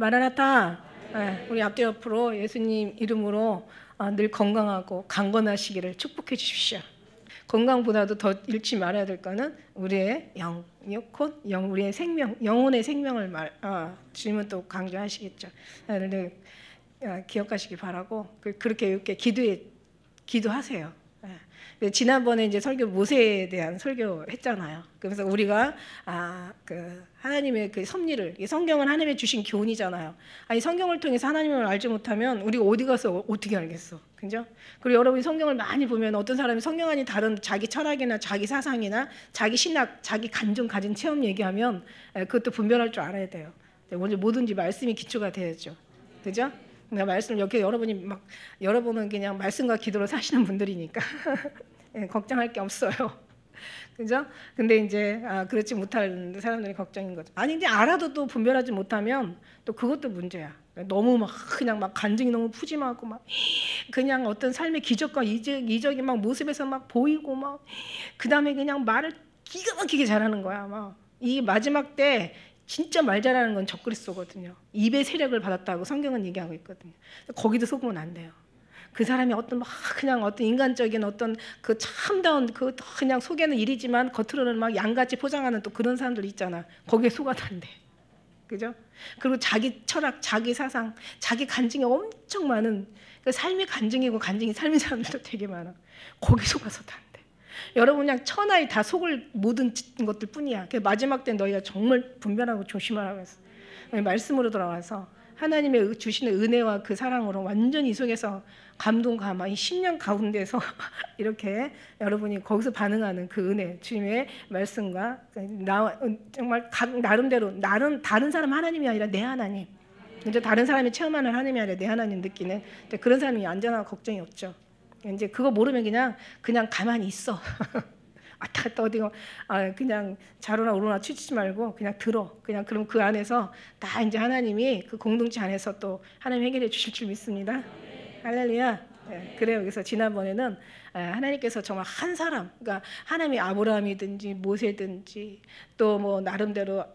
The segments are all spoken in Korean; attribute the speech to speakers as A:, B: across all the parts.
A: 마라나타. 우리 앞뒤 옆으로 예수님 이름으로 늘 건강하고 강건하시기를 축복해 주십시오. 건강보다도 더 잃지 말아야 될 거는 우리의 우리의 생명, 영혼의 생명을 주님은 또 강조하시겠죠. 기억하시기 바라고 그렇게 이렇게 기도하세요. 지난번에 이제 설교 모세에 대한 설교했잖아요. 그래서 우리가 하나님의 그 섭리를, 성경은 하나님의 주신 교훈이잖아요. 아니 성경을 통해서 하나님을 알지 못하면 우리가 어디 가서 어떻게 알겠어, 그죠? 그리고 여러분이 성경을 많이 보면 어떤 사람이 성경 아닌 다른 자기 철학이나 자기 사상이나 자기 신학, 자기 감정 가진 체험 얘기하면 그것도 분별할 줄 알아야 돼요. 먼저 뭐든지 말씀이 기초가 돼야죠, 그죠? 내가 말씀을 이렇게 여러분은 그냥 말씀과 기도로 사시는 분들이니까 걱정할 게 없어요, 그죠? 근데 이제 그렇지 못할 사람들이 걱정인 거죠. 아니 이제 알아도 또 분별하지 못하면 또 그것도 문제야. 너무 그냥 간증이 너무 푸짐하고 그냥 어떤 삶의 기적과 이적이 모습에서 보이고 그 다음에 그냥 말을 기가 막히게 잘하는 거야. 이 마지막 때 진짜 말 잘하는 건 적그리스도거든요. 입의 세력을 받았다고 성경은 얘기하고 있거든요. 거기도 속으면 안 돼요. 그 사람이 그냥 어떤 인간적인 어떤 그 참다운 그냥 속에는 일이지만 겉으로는 양같이 포장하는 또 그런 사람들 있잖아. 거기에 속아도 안 돼, 그죠? 그리고 자기 철학, 자기 사상, 자기 간증이 엄청 많은 삶이 간증이고 간증이 삶인 사람들도 되게 많아. 거기 속아서도 안 돼. 여러분 그냥 천하에 다 속을 모든 것들 뿐이야. 마지막 때 너희가 정말 분별하고 조심하라고 했어. 말씀으로 돌아와서 하나님의 주시는 은혜와 그 사랑으로 완전히 이 속에서 감동과 이 10년 가운데서 이렇게 여러분이 거기서 반응하는 그 은혜, 주님의 말씀과 정말 나름대로 다른 사람 하나님이 아니라 내 하나님, 이제 다른 사람이 체험하는 하나님이 아니라 내 하나님 느끼는 그런 사람이 안전하고 걱정이 없죠. 이제 그거 모르면 그냥 가만히 있어. 왔다 갔다 어디가 그냥 자로나 우로나 치지 말고 그냥 들어. 그럼 그 안에서 다 이제 하나님이 그 공동체 안에서 또 하나님 해결해 주실 줄 믿습니다. 할렐루야. 그래요. 그래서 지난번에는 하나님께서 정말 한 사람, 그러니까 하나님이 아브라함이든지 모세든지 또 나름대로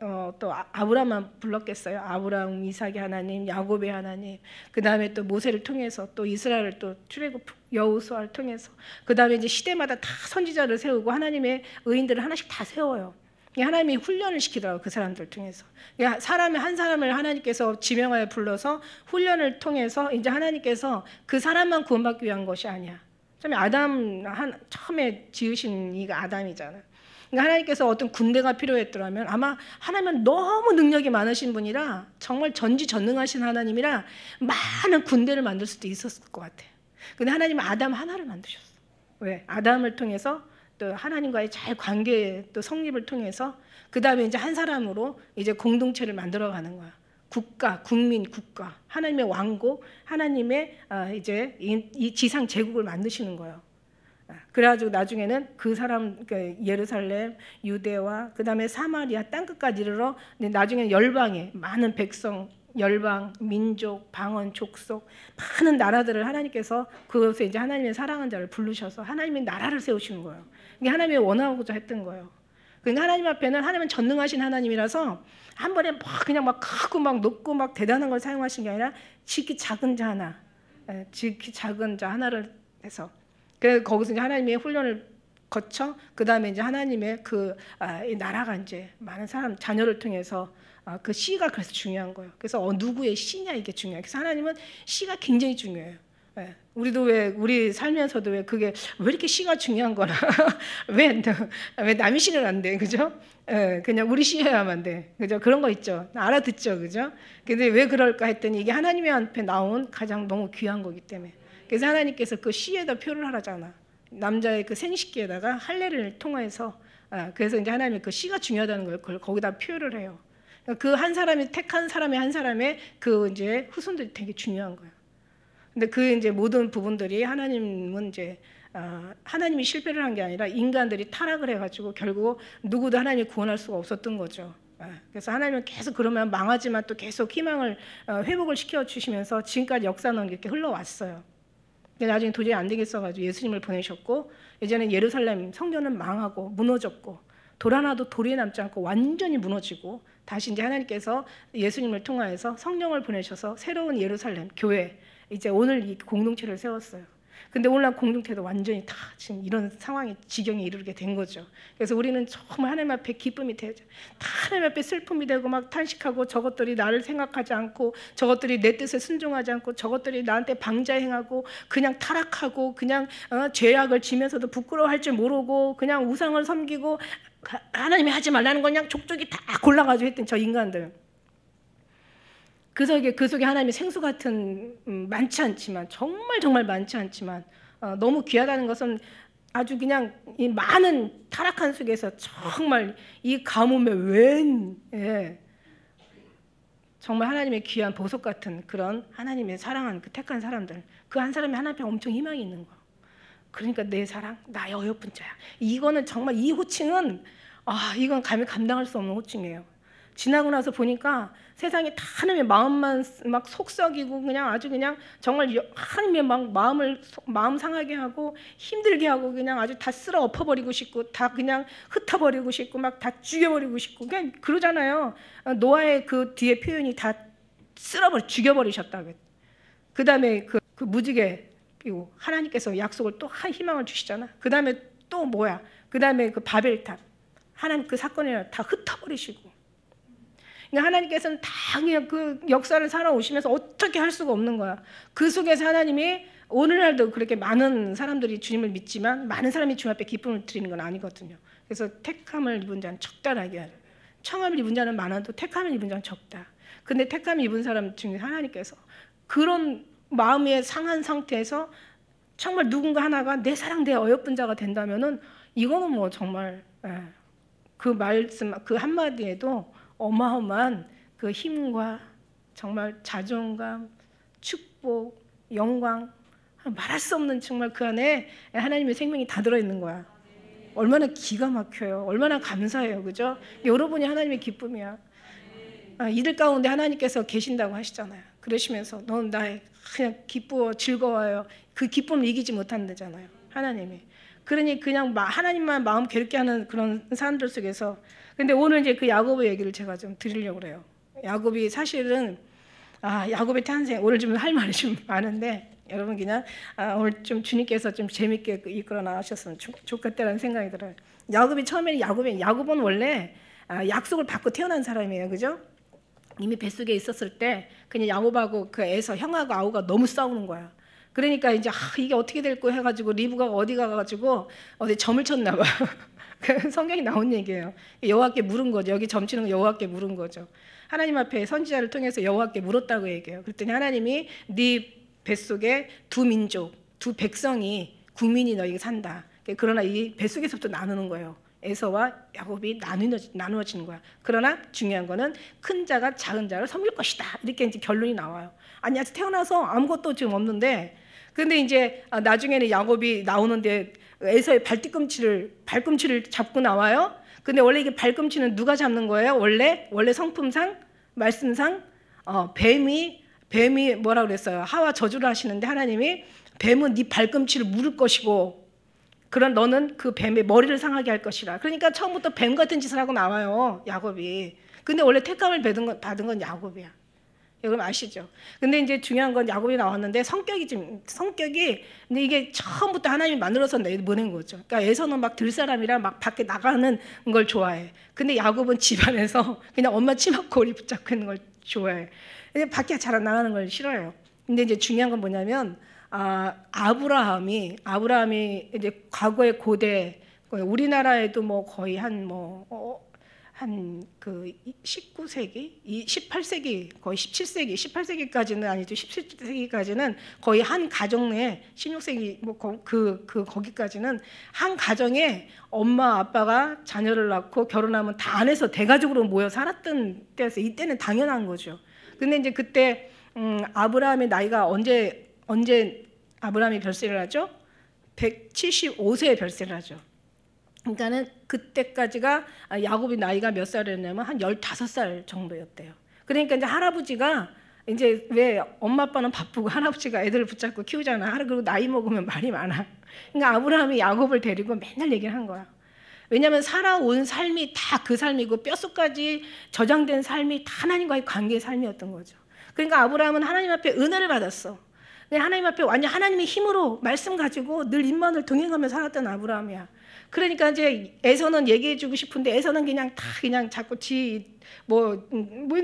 A: 또 아브라함만 불렀겠어요. 아브라함, 이삭의 하나님, 야곱의 하나님, 그 다음에 또 모세를 통해서 또 이스라엘을 또 출애굽 여호수아를 통해서 그 다음에 이제 시대마다 다 선지자를 세우고 하나님의 의인들을 하나씩 다 세워요. 하나님이 훈련을 시키더라고요. 그 사람들 통해서. 한 사람을 하나님께서 지명하여 불러서 훈련을 통해서 이제 하나님께서 그 사람만 구원받기 위한 것이 아니야. 처음에 지으신 이가 아담이잖아요. 그러니까 하나님께서 어떤 군대가 필요했더라면 아마 하나님은 너무 능력이 많으신 분이라 정말 전지전능하신 하나님이라 많은 군대를 만들 수도 있었을 것 같아. 근데 하나님은 아담 하나를 만드셨어. 왜? 아담을 통해서 또 하나님과의 잘 관계 또 성립을 통해서 그 다음에 이제 한 사람으로 이제 공동체를 만들어가는 거야. 국민, 국가, 하나님의 왕국, 하나님의 이제 이 지상 제국을 만드시는 거예요. 그래가지고 나중에는 그 사람 예루살렘, 유대와 그 다음에 사마리아 땅끝까지 이르러 나중에는 열방에 많은 백성, 열방, 민족, 방언, 족속 많은 나라들을 하나님께서 그것에 이제 하나님의 사랑하는 자를 부르셔서 하나님의 나라를 세우시는 거예요. 이게 하나님이 원하고자 했던 거예요. 그러니까 하나님 앞에는 하나님은 전능하신 하나님이라서 한 번에 그냥 크고 높고 대단한 걸 사용하신 게 아니라 지극히 작은 자 하나, 지극히 작은 자 하나를 해서 거기서 이제 하나님의 훈련을 거쳐 그 다음에 이제 하나님의 이 나라가 이제 많은 사람 자녀를 통해서 그 씨가 그래서 중요한 거예요. 그래서 누구의 씨냐 이게 중요해요. 그래서 하나님은 씨가 굉장히 중요해요. 우리도 우리 살면서도 왜 이렇게 씨가 중요한 거나 왜 남의 씨는 안 돼, 그죠? 그냥 우리 씨여야만 돼, 그죠? 그런 거 있죠. 알아듣죠, 그죠? 근데 왜 그럴까 했더니 이게 하나님의 앞에 나온 가장 너무 귀한 거기 때문에. 그래서 하나님께서 그 씨에다 표를 하라잖아. 남자의 그 생식기에다가 할례를 통해서 그래서 이제 하나님이 그 씨가 중요하다는 걸 그걸 거기다 표를 해요. 그 한 사람이 택한 사람의 한 사람의 그 이제 후손들이 되게 중요한 거예요. 근데 그 이제 모든 부분들이 하나님은 이제 하나님이 실패를 한 게 아니라 인간들이 타락을 해가지고 결국 누구도 하나님이 구원할 수가 없었던 거죠. 그래서 하나님은 계속 그러면 망하지만 또 계속 희망을 회복을 시켜 주시면서 지금까지 역사는 이렇게 흘러왔어요. 나중에 도저히 안 되겠어가지고 예수님을 보내셨고 이제는 예루살렘 성전은 망하고 무너졌고 돌 하나도 돌이 남지 않고 완전히 무너지고 다시 이제 하나님께서 예수님을 통하여서 성령을 보내셔서 새로운 예루살렘 교회 이제 오늘 이 공동체를 세웠어요. 근데 오늘날 공동체도 완전히 다 지금 이런 상황이 지경에 이르게 된 거죠. 그래서 우리는 정말 하나님 앞에 기쁨이 되죠. 다 하나님 앞에 슬픔이 되고 막 탄식하고 저것들이 나를 생각하지 않고 저것들이 내 뜻에 순종하지 않고 저것들이 나한테 방자 행하고 그냥 타락하고 그냥 죄악을 지면서도 부끄러워할 줄 모르고 그냥 우상을 섬기고 하나님이 하지 말라는 건 그냥 족족이 다 골라가지고 했던 저 인간들. 그 속에 하나님의 생수 같은 많지 않지만 정말 많지 않지만 너무 귀하다는 것은 아주 그냥 이 많은 타락한 속에서 정말 이 가뭄에 정말 하나님의 귀한 보석 같은 그런 하나님의 사랑하는 그 택한 사람들 그 한 사람이 하나님 앞에 엄청 희망이 있는 거야. 그러니까 내 사랑 나의 어여쁜 자야. 이거는 정말 이 호칭은 이건 감히 감당할 수 없는 호칭이에요. 지나고 나서 보니까 세상에 다 하나님의 마음만 막 속썩이고 그냥 아주 그냥 정말 하나님의 막 마음 상하게 하고 힘들게 하고 그냥 아주 다 쓸어 엎어버리고 싶고 다 그냥 흩어버리고 싶고 막 다 죽여버리고 싶고 그냥 그러잖아요. 노아의 그 뒤에 표현이 다 죽여버리셨다고. 그 다음에 그 무지개 피고 하나님께서 약속을 또 희망을 주시잖아. 그 다음에 또 뭐야? 그 다음에 그 바벨탑 하나님 그 사건을 다 흩어버리시고. 그러니까 하나님께서는 다 그냥 그 역사를 살아오시면서 어떻게 할 수가 없는 거야. 그 속에서 하나님이 오늘날도 그렇게 많은 사람들이 주님을 믿지만 많은 사람이 주님 앞에 기쁨을 드리는 건 아니거든요. 그래서 택함을 입은 자는 적다라게 하라. 청함을 입은 자는 많아도 택함을 입은 자는 적다. 근데 택함을 입은 사람 중에 하나님께서 그런 마음의 상한 상태에서 정말 누군가 하나가 내 사랑 내 어여쁜 자가 된다면은 이거는 뭐 정말 그 말씀 그 한마디에도 어마어마한 그 힘과 정말 자존감, 축복, 영광 말할 수 없는 정말 그 안에 하나님의 생명이 다 들어있는 거야. 얼마나 기가 막혀요. 얼마나 감사해요. 그죠? 여러분이 하나님의 기쁨이야. 이들 가운데 하나님께서 계신다고 하시잖아요. 그러시면서 넌 나의 그냥 기쁘고 즐거워요. 그 기쁨을 이기지 못한다잖아요. 하나님이. 그러니 그냥 하나님만 마음 괴롭게 하는 그런 사람들 속에서 근데 오늘 이제 그 야곱의 얘기를 제가 좀 드리려고 그래요. 야곱이 사실은 야곱의 탄생 오늘 좀 할 말이 좀 많은데 여러분 그냥 오늘 좀 주님께서 좀 재밌게 이끌어 나가셨으면 좋겠다라는 생각이 들어요. 야곱이 처음에는 야곱은 원래 약속을 받고 태어난 사람이에요, 그죠? 이미 뱃속에 있었을 때 그냥 야곱하고 그 에서 형하고 아우가 너무 싸우는 거야. 그러니까 이제 이게 어떻게 될 거 해가지고 리브가가 어디 가가지고 어디 점을 쳤나 봐. 성경이 나온 얘기예요. 여호와께 물은 거죠. 여기 점치는 거 여호와께 물은 거죠. 하나님 앞에 선지자를 통해서 여호와께 물었다고 얘기해요. 그랬더니 하나님이 네 뱃속에 두 민족, 두 백성이 국민이 너에게 산다. 그러나 이 뱃속에서부터 나누는 거예요. 에서와 야곱이 나누어지는 거야. 그러나 중요한 거는 큰 자가 작은 자를 섬길 것이다. 이렇게 이제 결론이 나와요. 아니 아직 태어나서 아무것도 지금 없는데 근데 이제 나중에는 야곱이 나오는데 에서의 발꿈치를 잡고 나와요. 근데 원래 이게 발꿈치는 누가 잡는 거예요? 원래 성품상 말씀상 뱀이 뭐라 그랬어요? 하와 저주를 하시는데 하나님이 뱀은 네 발꿈치를 물을 것이고 그런 너는 그 뱀의 머리를 상하게 할 것이라. 그러니까 처음부터 뱀 같은 짓을 하고 나와요, 야곱이. 근데 원래 택감을 받은 건 야곱이야. 여러분 아시죠? 근데 이제 중요한 건 야곱이 나왔는데 성격이 근데 이게 처음부터 하나님이 만들어서 내보낸 거죠. 그러니까 에서는 막 들사람이라 막 밖에 나가는 걸 좋아해. 근데 야곱은 집안에서 그냥 엄마 치마꼬리 붙잡고 있는 걸 좋아해. 근데 밖에 잘 나가는 걸 싫어해요. 근데 이제 중요한 건 뭐냐면 아브라함이 이제 과거의 고대 우리나라에도 뭐 거의 한 그 19세기, 18세기, 거의 17세기, 18세기까지는 아니죠. 17세기까지는 거의 한 가정 내에 16세기 뭐 거기까지는 한 가정에 엄마 아빠가 자녀를 낳고 결혼하면 다 안에서 대가족으로 모여 살았던 때여서 이때는 당연한 거죠. 근데 이제 그때 아브라함의 나이가 언제 아브라함이 별세를 하죠? 175세에 별세를 하죠. 그러니까는 그때까지가 야곱이 나이가 몇 살이었냐면 한 15살 정도였대요. 그러니까 이제 할아버지가 이제 왜 엄마 아빠는 바쁘고 할아버지가 애들을 붙잡고 키우잖아. 그리고 나이 먹으면 말이 많아. 그러니까 아브라함이 야곱을 데리고 맨날 얘기를 한 거야. 왜냐하면 살아온 삶이 다 그 삶이고 뼛속까지 저장된 삶이 다 하나님과의 관계의 삶이었던 거죠. 그러니까 아브라함은 하나님 앞에 은혜를 받았어. 하나님 앞에 완전 하나님의 힘으로 말씀 가지고 늘 입만을 동행하며 살았던 아브라함이야. 그러니까 이제 에서는 얘기해주고 싶은데 에서는 그냥 다 그냥 자꾸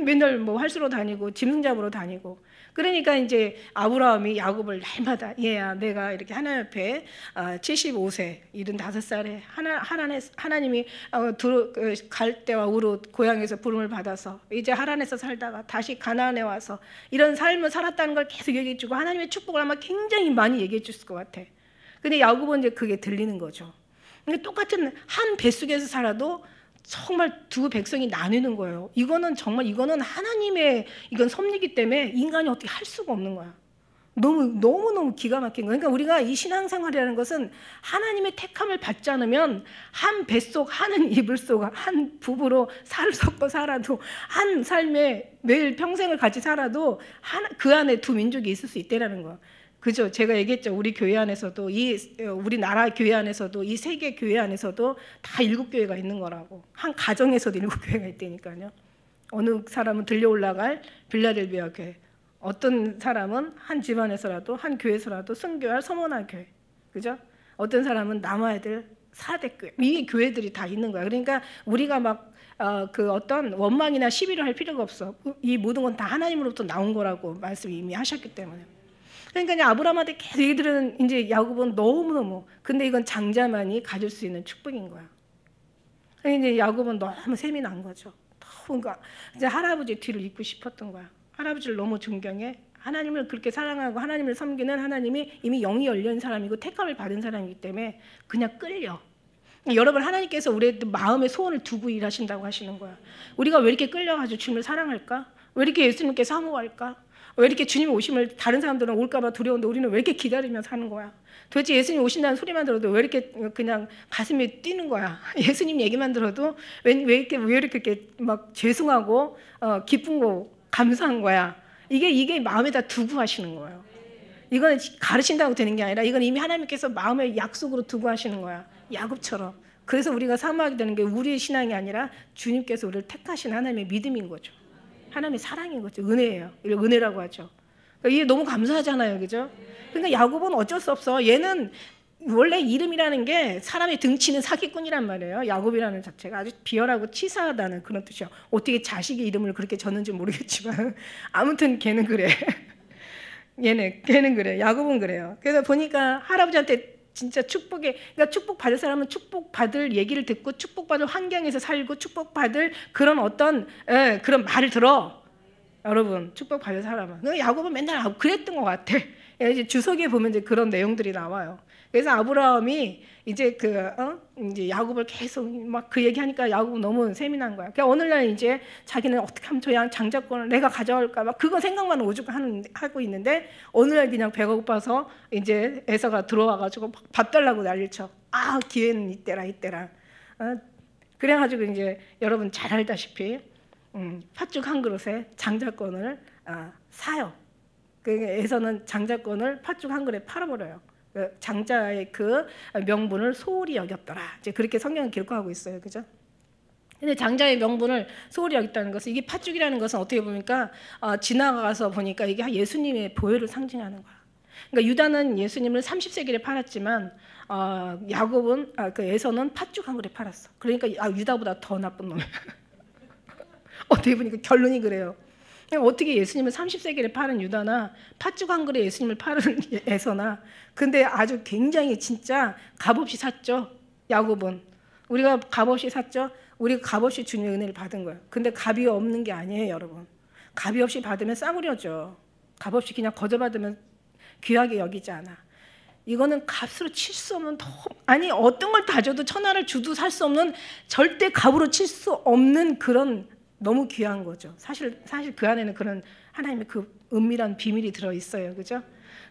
A: 맨날 활수로 다니고 짐승 잡으러 다니고. 그러니까 이제 아브라함이 야곱을 날마다 얘야 내가 이렇게 하나님 앞에 75세 75살에 하나님이 갈대와 우루 고향에서 부름을 받아서 이제 하란에서 살다가 다시 가나안에 와서 이런 삶을 살았다는 걸 계속 얘기해 주고 하나님의 축복을 아마 굉장히 많이 얘기해 줬을 것 같아. 근데 야곱은 이제 그게 들리는 거죠. 그러니까 똑같은 한 뱃속에서 살아도 정말 두 백성이 나뉘는 거예요. 이거는 하나님의 이건 섭리이기 때문에 인간이 어떻게 할 수가 없는 거야. 너무 기가 막힌 거야. 그러니까 우리가 이 신앙생활이라는 것은 하나님의 택함을 받지 않으면 한 뱃속, 한 이불 속, 한 부부로 살을 섞어 살아도 한 삶에 매일 평생을 같이 살아도 그 안에 두 민족이 있을 수 있다라는 거야. 그죠? 제가 얘기했죠. 우리 교회 안에서도 우리나라 교회 안에서도 이 세계 교회 안에서도 다 7교회가 있는 거라고. 한 가정에서도 7교회가 있다니까요. 어느 사람은 들려 올라갈 빌라델비아 교회, 어떤 사람은 한 집안에서라도 한 교회에서라도 순교할 서머나 교회, 그죠? 어떤 사람은 남아야 될 사대교회. 이 교회들이 다 있는 거야. 그러니까 우리가 막 그 어떤 원망이나 시비를 할 필요가 없어. 이 모든 건 다 하나님으로부터 나온 거라고 말씀 이미 하셨기 때문에. 그러니까 이제 아브라함한테 계속 얘기들은 이제 야곱은 너무너무 근데 이건 장자만이 가질 수 있는 축복인 거야. 그러니까 이제 야곱은 너무 셈이 난 거죠. 그러니까 이제 할아버지 뒤를 잇고 싶었던 거야. 할아버지를 너무 존경해. 하나님을 그렇게 사랑하고 하나님을 섬기는 하나님이 이미 영이 열린 사람이고 택함을 받은 사람이기 때문에 그냥 끌려. 여러분 하나님께서 우리의 마음의 소원을 두고 일하신다고 하시는 거야. 우리가 왜 이렇게 끌려가지고 주님을 사랑할까? 왜 이렇게 예수님께 사모할까? 왜 이렇게 주님 오심을 다른 사람들은 올까 봐 두려운데 우리는 왜 이렇게 기다리며 사는 거야? 도대체 예수님 오신다는 소리만 들어도 왜 이렇게 그냥 가슴이 뛰는 거야? 예수님 얘기만 들어도 왜 이렇게 막 죄송하고 기쁘고 감사한 거야? 이게 마음에다 두고 하시는 거예요. 이거는 가르친다고 되는 게 아니라 이건 이미 하나님께서 마음의 약속으로 두고 하시는 거야. 야곱처럼. 그래서 우리가 사모하게 되는 게 우리의 신앙이 아니라 주님께서 우리를 택하신 하나님의 믿음인 거죠. 하나님의 사랑인 거죠. 은혜예요. 이걸 은혜라고 하죠. 그러니까 이게 너무 감사하잖아요. 그죠? 그러니까 야곱은 어쩔 수 없어. 얘는 원래 이름이라는 게 사람의 등치는 사기꾼이란 말이에요. 야곱이라는 자체가 아주 비열하고 치사하다는 그런 뜻이에요. 어떻게 자식의 이름을 그렇게 졌는지 모르겠지만 아무튼 걔는 그래. 걔는 그래. 야곱은 그래요. 그래서 보니까 할아버지한테 진짜 그러니까 축복받을 사람은 축복받을 얘기를 듣고 축복받을 환경에서 살고 축복받을 그런 어떤 그런 말을 들어. 여러분 축복받을 사람은. 야곱은 맨날 그랬던 것 같아. 이제 주석에 보면 이제 그런 내용들이 나와요. 그래서 아브라함이 이제 이제 야곱을 계속 막 그 얘기하니까 야곱은 너무 세민한 거야. 그러니까 오늘날 이제 자기는 어떻게 하면 저 장자권을 내가 가져올까 막 그거 생각만 오죽 하고 있는데 오늘날 그냥 배가 고파서 이제 에서가 들어와가지고 밥 달라고 난리를 쳐. 기회는 이때라. 그래가지고 이제 여러분 잘 알다시피 팥죽 한 그릇에 장자권을 사요. 에서는 장자권을 팥죽 한 그릇에 팔아버려요. 장자의 그 명분을 소홀히 여겼더라. 이제 그렇게 성경은 기록하고 있어요, 그죠? 근데 장자의 명분을 소홀히 여겼다는 것은 이게 팥죽이라는 것은 어떻게 보니까 지나가서 보니까 이게 예수님의 보혈을 상징하는 거야. 그러니까 유다는 예수님을 30세겔에 팔았지만 야곱은 그 에서는 팥죽 한 그릇에 팔았어. 그러니까 유다보다 더 나쁜 놈이야. 어떻게 보니까 결론이 그래요. 어떻게 예수님을 30세겔에 파는 유다나 팥죽 한 그릇에 예수님을 파는 에서나 근데 아주 굉장히 진짜 값없이 샀죠. 야곱은 우리가 값없이 샀죠. 우리가 값없이 주님의 은혜를 받은 거예요. 근데 값이 없는 게 아니에요, 여러분. 값이 없이 받으면 싸구려죠. 값없이 그냥 거저 받으면 귀하게 여기지 않아. 이거는 값으로 칠 수 없는 어떤 걸 다 줘도 천하를 주도 살 수 없는 절대 값으로 칠 수 없는 그런 너무 귀한 거죠. 사실 그 안에는 그런 하나님의 그 은밀한 비밀이 들어 있어요, 그죠?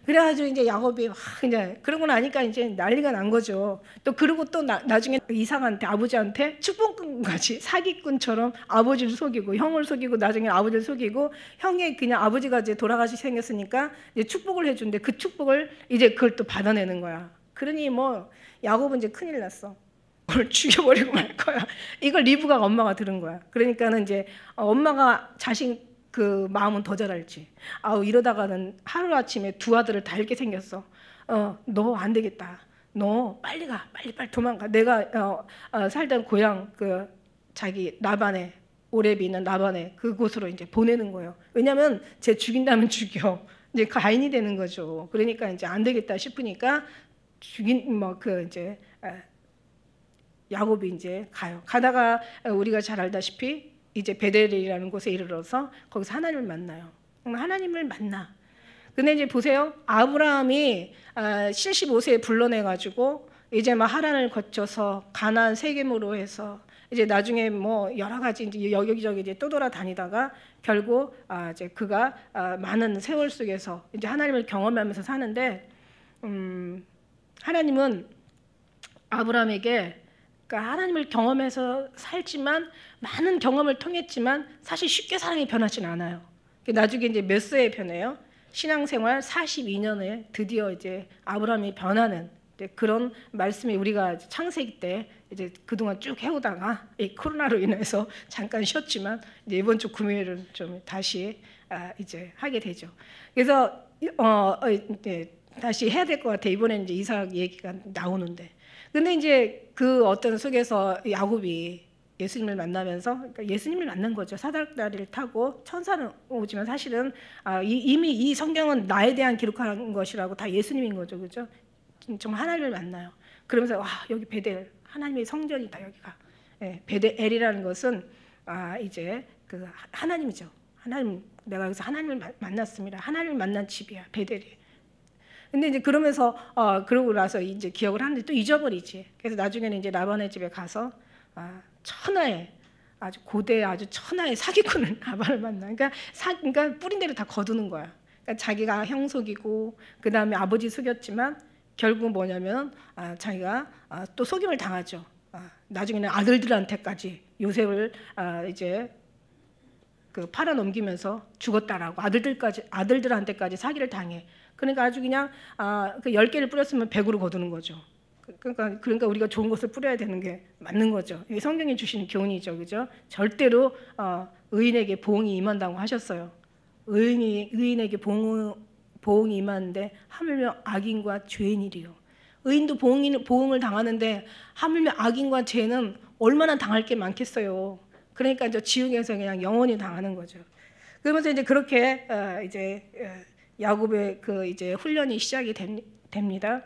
A: 그래가지고 이제 야곱이 이제 그러고 나니까 이제 난리가 난 거죠. 또 그리고 또 나중에 이삭한테 아버지한테 축복꾼같이 사기꾼처럼 아버지를 속이고 형을 속이고 나중에 아버지를 속이고 형이 그냥 아버지가 이제 돌아가시 생겼으니까 이제 축복을 해준대. 그 축복을 이제 그걸 또 받아내는 거야. 그러니 뭐 야곱은 이제 큰일 났어. 야곱을 죽여버리고 말 거야. 이걸 리브가 엄마가 들은 거야. 그러니까는 이제 엄마가 자신 그 마음은 더 잘 알지. 아우 이러다가는 하루아침에 두 아들을 다 잃게 생겼어. 너 안 되겠다. 너 빨리 가. 빨리 도망가. 내가 살던 고향 그 자기 라반의 오렙이 있는 라반의 그곳으로 이제 보내는 거예요. 왜냐하면 쟤 죽인다면 죽여. 이제 가인이 되는 거죠. 그러니까 이제 안 되겠다 싶으니까 이제 야곱이 이제 가요. 가다가 우리가 잘 알다시피 이제 베델이라는 곳에 이르러서 거기서 하나님을 만나요. 하나님을 만나. 근데 이제 보세요. 아브라함이 75세에 불러내 가지고 이제 막 하란을 거쳐서 가나안 세겜으로 해서 이제 나중에 뭐 여러 가지 이제 여기저기 이제 떠돌아다니다가 결국 이제 그가 많은 세월 속에서 이제 하나님을 경험하면서 사는데 하나님은 아브라함에게 그러니까 하나님을 경험해서 살지만 많은 경험을 통했지만 사실 쉽게 사랑이 변하진 않아요. 나중에 이제 몇 세에 변해요? 신앙생활 42년에 드디어 이제 아브라함이 변하는 그런 말씀이 우리가 창세기 때 이제 그동안 쭉 해오다가 이 코로나로 인해서 잠깐 쉬었지만 이제 이번 주 금요일은 좀 다시 이제 하게 되죠. 그래서 이제 다시 해야 될 것 같아. 이번에는 이제 이삭 얘기가 나오는데, 근데 이제 그 어떤 속에서 야곱이 예수님을 만나면서 그러니까 예수님을 만난 거죠. 사닥다리를 타고 천사는 오지만 사실은 이미 이 성경은 나에 대한 기록한 것이라고 다 예수님인 거죠, 그렇죠? 정말 하나님을 만나요. 그러면서 와 여기 베델 하나님의 성전이다 여기가. 예, 베델이라는 것은 이제 그 하나님이죠. 하나님 내가 여기서 하나님을 만났습니다. 하나님을 만난 집이야 베델이. 근데 이제 그러면서 그러고 나서 이제 기억을 하는데 또 잊어버리지. 그래서 나중에는 이제 라반의 집에 가서 천하의 아주 고대 아주 천하의 사기꾼을 라반을 만나. 그러니까 뿌린 대로 다 거두는 거야. 그러니까 자기가 형 속이고 그 다음에 아버지 속였지만 결국 뭐냐면 자기가 또 속임을 당하죠. 나중에는 아들들한테까지 요셉을 이제 그 팔아 넘기면서 죽었다라고 아들들한테까지 사기를 당해. 그러니까 아주 그냥 그 10개를 뿌렸으면 100으로 거두는 거죠. 그러니까 우리가 좋은 것을 뿌려야 되는 게 맞는 거죠. 이게 성경이 주시는 교훈이죠, 그죠? 절대로 의인에게 보응이 임한다고 하셨어요. 의인에게 보응이 임하는데 하물며 악인과 죄인이리요. 의인도 보응을 당하는데 하물며 악인과 죄는 얼마나 당할 게 많겠어요. 그러니까 이제 지옥에서 그냥 영원히 당하는 거죠. 그러면서 이제 그렇게 이제 야곱의 그 이제 훈련이 시작이 됩니다.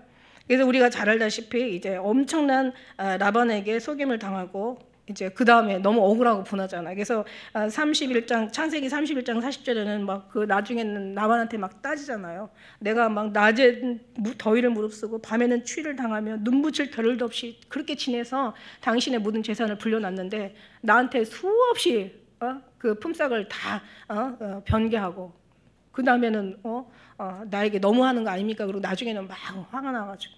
A: 그래서 우리가 잘 알다시피 이제 엄청난 라반에게 속임을 당하고 이제 그 다음에 너무 억울하고 분하잖아. 그래서 31장 창세기 31장 40절에는 막 그 나중에는 라반한테 막 따지잖아요. 내가 막 낮에 더위를 무릅쓰고 밤에는 추위를 당하며 눈 붙일 겨를도 없이 그렇게 지내서 당신의 모든 재산을 불려놨는데 나한테 수없이 그 품삯을 다 변개하고 그 다음에는 나에게 너무하는 거 아닙니까? 그리고 나중에는 막 화가 나가지고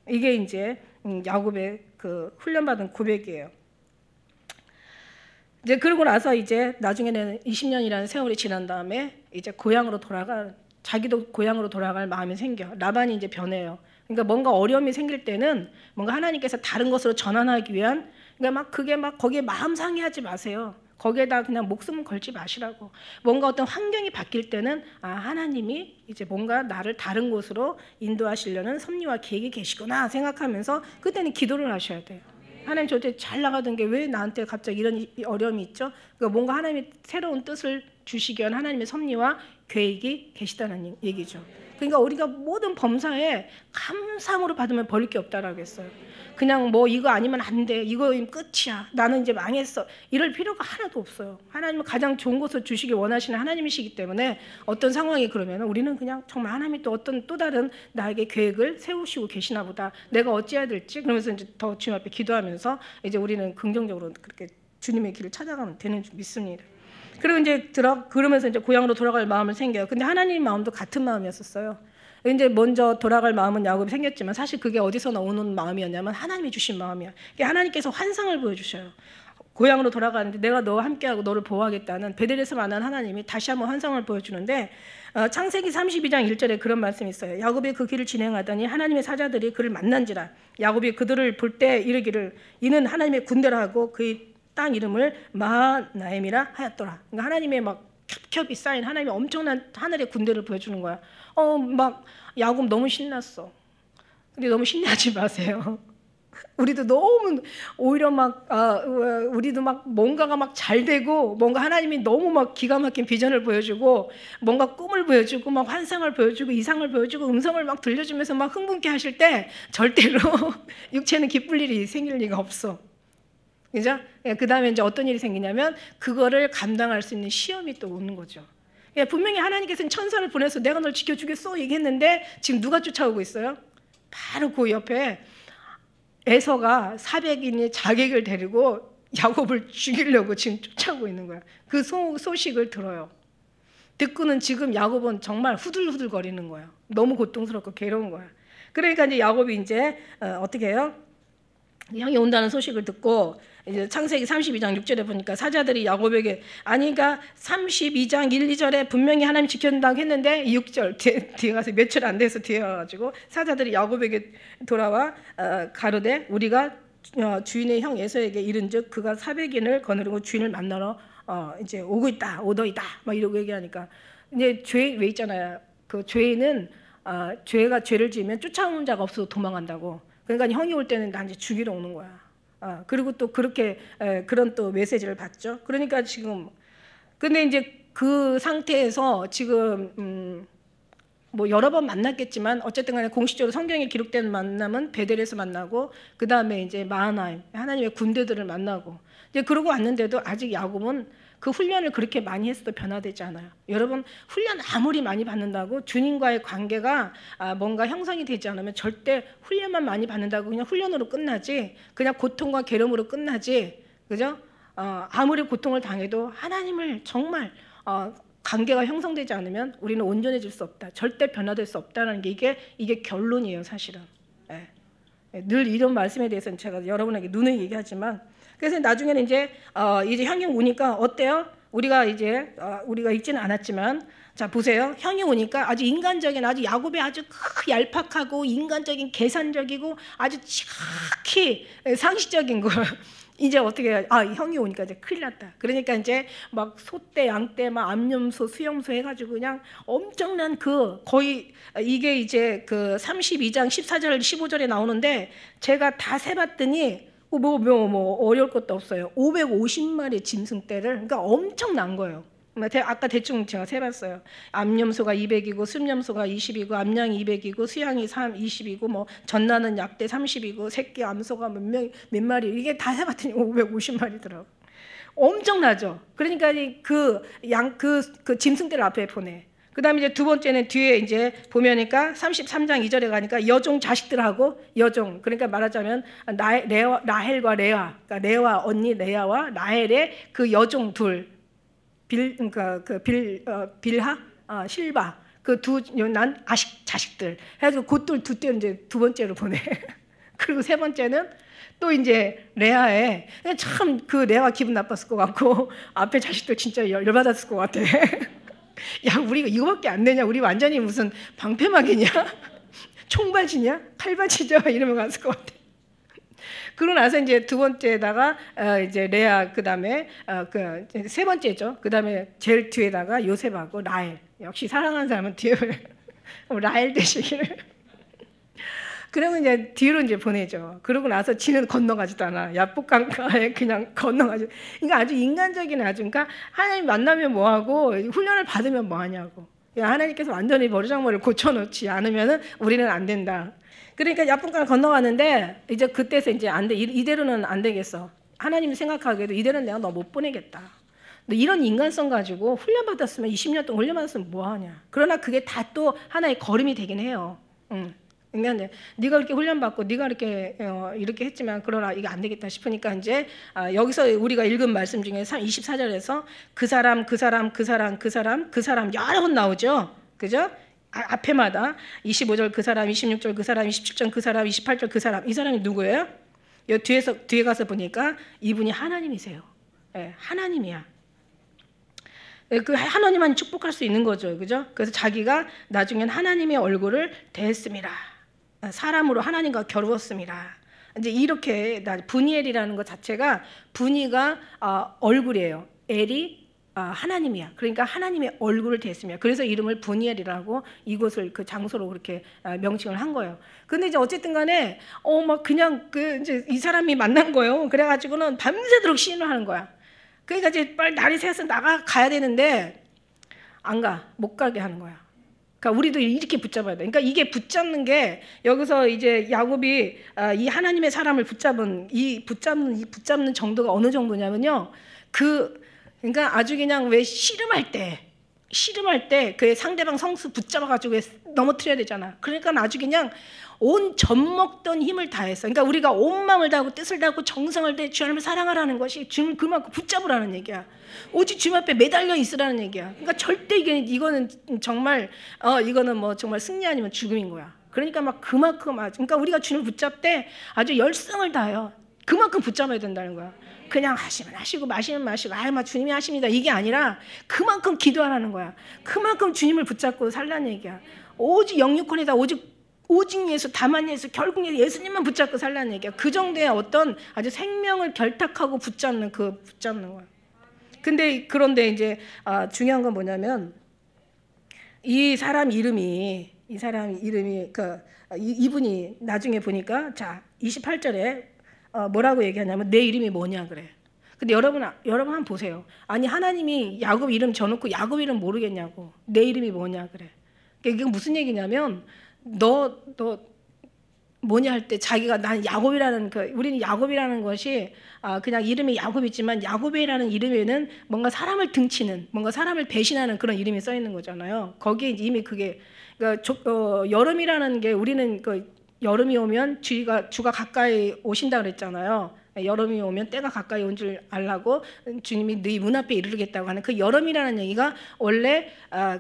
A: 이게 이제 야곱의 그 훈련받은 고백이에요. 이제 그러고 나서 이제 나중에는 20년이라는 세월이 지난 다음에 이제 자기도 고향으로 돌아갈 마음이 생겨. 라반이 이제 변해요. 그러니까 뭔가 어려움이 생길 때는 뭔가 하나님께서 다른 것으로 전환하기 위한 그러니까 막 거기에 마음 상해하지 마세요. 거기에다 그냥 목숨을 걸지 마시라고. 뭔가 어떤 환경이 바뀔 때는 하나님이 이제 뭔가 나를 다른 곳으로 인도하시려는 섭리와 계획이 계시구나 생각하면서 그때는 기도를 하셔야 돼요. 하나님 저때 잘 나가던 게 왜 나한테 갑자기 이런 어려움이 있죠? 그러니까 뭔가 하나님이 새로운 뜻을 주시기 위한 하나님의 섭리와 계획이 계시다는 얘기죠. 그러니까 우리가 모든 범사에 감사함으로 받으면 버릴 게 없다라고 했어요. 그냥 뭐 이거 아니면 안 돼. 이거면 끝이야. 나는 이제 망했어. 이럴 필요가 하나도 없어요. 하나님은 가장 좋은 것을 주시길 원하시는 하나님이시기 때문에 어떤 상황이 그러면 우리는 그냥 정말 하나님이 또 어떤 또 다른 나에게 계획을 세우시고 계시나 보다. 내가 어찌해야 될지 그러면서 이제 더 주님 앞에 기도하면서 이제 우리는 긍정적으로 그렇게 주님의 길을 찾아가면 되는 줄 믿습니다. 그리고 이제 그러면서 이제 고향으로 돌아갈 마음을 생겨요. 근데 하나님 마음도 같은 마음이었었어요. 이제 먼저 돌아갈 마음은 야곱이 생겼지만 사실 그게 어디서 나오는 마음이었냐면 하나님이 주신 마음이야. 하나님께서 환상을 보여주셔요. 고향으로 돌아가는데 내가 너와 함께하고 너를 보호하겠다는 베델에서 만난 하나님이 다시 한번 환상을 보여주는데 창세기 32장 1절에 그런 말씀이 있어요. 야곱이 그 길을 진행하더니 하나님의 사자들이 그를 만난지라. 야곱이 그들을 볼 때 이르기를 이는 하나님의 군대라 하고 그의 땅 이름을 마하나임이라 하였더라. 그러니까 하나님의 막 겹겹이 쌓인 하나님의 엄청난 하늘의 군대를 보여주는 거야. 막 야곱 너무 신났어. 근데 너무 신나지 마세요. 우리도 너무 오히려 막 우리도 막 뭔가가 막 잘 되고 뭔가 하나님이 너무 막 기가 막힌 비전을 보여주고 뭔가 꿈을 보여주고 막 환상을 보여주고 이상을 보여주고 음성을 막 들려주면서 막 흥분케 하실 때 절대로 육체는 기쁠 일이 생길 리가 없어. 그죠? 그 다음에 이제 어떤 일이 생기냐면 그거를 감당할 수 있는 시험이 또 오는 거죠. 분명히 하나님께서는 천사를 보내서 내가 널 지켜주겠어 얘기했는데 지금 누가 쫓아오고 있어요? 바로 그 옆에 에서가 사백인의 자객을 데리고 야곱을 죽이려고 지금 쫓아오고 있는 거야. 그 소식을 들어요. 듣고는 지금 야곱은 정말 후들후들 거리는 거야. 너무 고통스럽고 괴로운 거야. 그러니까 이제 야곱이 이제 어떻게 해요? 형이 온다는 소식을 듣고 이제 창세기 32장 6절에 보니까 사자들이 야곱에게 그러니까 32장 1, 2절에 분명히 하나님 지켜준다고 했는데 6절 뒤에 가서 며칠 안 돼서 뒤에 와가지고 사자들이 야곱에게 돌아와 가로되 우리가 주인의 형 에서에게 이른즉 그가 사백인을 거느리고 주인을 만나러 이제 오더이다 막 이러고 얘기하니까 이제 죄 왜 있잖아요. 그 죄는 죄가 죄를 지으면 쫓아오는 자가 없어서 도망간다고. 그러니까 형이 올 때는 나 이제 죽이러 오는 거야. 그리고 또 그렇게 그런 또 메시지를 받죠. 그러니까 지금 근데 이제 그 상태에서 지금 뭐 여러 번 만났겠지만 어쨌든 간에 공식적으로 성경에 기록된 만남은 베델에서 만나고 그 다음에 이제 마하나임 하나님의 군대들을 만나고 이제 그러고 왔는데도 아직 야곱은 그 훈련을 그렇게 많이 했어도 변화되지 않아요. 여러분 훈련 아무리 많이 받는다고 주님과의 관계가 뭔가 형성이 되지 않으면 절대 훈련만 많이 받는다고 그냥 훈련으로 끝나지 그냥 고통과 괴로움으로 끝나지 그죠? 아무리 고통을 당해도 하나님을 정말 관계가 형성되지 않으면 우리는 온전해질 수 없다. 절대 변화될 수 없다는 게 이게 결론이에요 사실은. 늘 이런 말씀에 대해서는 제가 여러분에게 누누이 얘기하지만 그래서 나중에는 이제 형이 오니까 어때요? 우리가 읽지는 않았지만 자 보세요. 형이 오니까 아주 인간적인 아주 야곱이 아주 얄팍하고 인간적인 계산적이고 아주 지극히 상식적인 거 이제 어떻게 해요? 형이 오니까 이제 큰일 났다. 그러니까 이제 막 소떼, 양떼, 막 암염소, 수염소 해가지고 그냥 엄청난 거의 이게 이제 그 32장 14절 15절에 나오는데 제가 다 세봤더니 뭐 어려울 것도 없어요. 550마리 짐승떼를 그러니까 엄청난 거예요. 아까 대충 제가 세봤어요. 암염소가 200이고 순염소가 20이고 암양이 200이고 수양이 20이고 뭐 전나는 약대 30이고 새끼 암소가 몇 마리 이게 다 세봤더니 550마리더라고. 엄청나죠. 그러니까 그 짐승떼를 앞에 보내. 그 다음에 이제 두 번째는 뒤에 이제 보면니까 33장 2절에 가니까 여종 자식들하고 여종 그러니까 말하자면 라헬과 레아 그러니까 레아 언니 레아와 라헬의 그 여종 둘 빌하 실바 그 난 자식들 해가지고 그둘 두 떼를 이제 두 번째로 보내. 그리고 세 번째는 또 이제 레아의 참 그 레아 기분 나빴을 것 같고 앞에 자식들 진짜 열받았을 것 같아. 야 우리가 이거밖에 안 되냐? 우리 완전히 무슨 방패막이냐? 총바지냐? 칼바지냐? 이러면 갔을 것 같아. 그러고 나서 이제 두 번째에다가 이제 레아 그 다음에 세 번째죠. 그 다음에 제일 뒤에다가 요셉하고 라헬. 역시 사랑하는 사람은 뒤에 라헬 되시기를. 그러면 이제 뒤로 이제 보내죠. 그러고 나서 지는 건너가지도 않아. 야복강가에 그냥 건너가지고. 그러니까 아주 인간적인 그러니까 하나님 만나면 뭐하고 훈련을 받으면 뭐하냐고. 하나님께서 완전히 머리장머리를 고쳐놓지 않으면은 우리는 안 된다. 그러니까 야복강을 건너가는데 이제 그때서 이제 안 돼. 이대로는 안 되겠어. 하나님이 생각하기에도 이대로는 내가 너 못 보내겠다. 근데 이런 인간성 가지고 훈련받았으면 20년 동안 훈련받았으면 뭐하냐. 그러나 그게 다 또 하나의 걸음이 되긴 해요. 그러니까 네가 이렇게 훈련받고 네가 이렇게 했지만 그러나 이게 안 되겠다 싶으니까 이제 여기서 우리가 읽은 말씀 중에 24절에서 그 사람 여러 번 나오죠. 그죠? 앞에마다 25절 그 사람, 26절 그 사람, 27절 그 사람, 28절 그 사람. 이 사람이 누구예요? 요 뒤에 가서 보니까 이분이 하나님이세요. 예, 하나님이야. 예, 그 하나님만 축복할 수 있는 거죠, 그죠? 그래서 자기가 나중엔 하나님의 얼굴을 대했습니다. 사람으로 하나님과 겨루었습니다. 이제 이렇게 분이엘이라는 것 자체가 분이가 얼굴이에요. 엘이 하나님이야. 그러니까 하나님의 얼굴을 대했습니다. 그래서 이름을 분이엘이라고 이곳을 그 장소로 그렇게 명칭을 한 거예요. 근데 이제 어쨌든 간에 막 그냥 이제 이 사람이 만난 거예요. 그래가지고는 밤새도록 시인을 하는 거야. 그러니까 이제 빨리 날이 새서 가야 되는데 안 가. 못 가게 하는 거야. 그러니까 우리도 이렇게 붙잡아야 돼. 그러니까 이게 붙잡는 게 여기서 이제 야곱이 이 하나님의 사람을 붙잡는 정도가 어느 정도냐면요. 그러니까 아주 그냥 왜 씨름할 때 그 상대방 성수 붙잡아가지고 넘어뜨려야 되잖아. 그러니까 아주 그냥 온 젖먹던 힘을 다했어. 그러니까 우리가 온 마음을 다하고 뜻을 다하고 정성을 다해 주님을 사랑하라는 것이 주님 그만큼 붙잡으라는 얘기야. 오직 주님 앞에 매달려 있으라는 얘기야. 그러니까 절대 이거는 정말 이거는 뭐 정말 승리 아니면 죽음인 거야. 그러니까 막 그만큼 그러니까 우리가 주님을 붙잡 때 아주 열성을 다해요. 그만큼 붙잡아야 된다는 거야. 그냥 하시면 하시고 마시면 마시고 막 주님이 하십니다. 이게 아니라 그만큼 기도하라는 거야. 그만큼 주님을 붙잡고 살라는 얘기야. 오직 영육혼이다. 오직 예수, 다만 예수, 결국 예수님만 붙잡고 살라는 얘기야. 그 정도의 어떤 아주 생명을 결탁하고 붙잡는 거야. 그런데 이제 중요한 건 뭐냐면 이 사람 이름이 이분이 나중에 보니까 자 28절에 뭐라고 얘기하냐면 내 이름이 뭐냐 그래. 근데 여러분 한번 보세요. 아니 하나님이 야곱 이름 져놓고 야곱 이름 모르겠냐고. 내 이름이 뭐냐 그래. 이게 무슨 얘기냐면 너 뭐냐 할 때 자기가 난 야곱이라는 우리는 야곱이라는 것이 그냥 이름이 야곱이지만 야곱이라는 이름에는 뭔가 사람을 등치는 뭔가 사람을 배신하는 그런 이름이 써 있는 거잖아요. 거기에 이미 그게 여름이라는 게 우리는 여름이 오면 주가 가까이 오신다 그랬잖아요. 여름이 오면 때가 가까이 온 줄 알라고 주님이 네 문 앞에 이르르겠다고 하는 그 여름이라는 얘기가 원래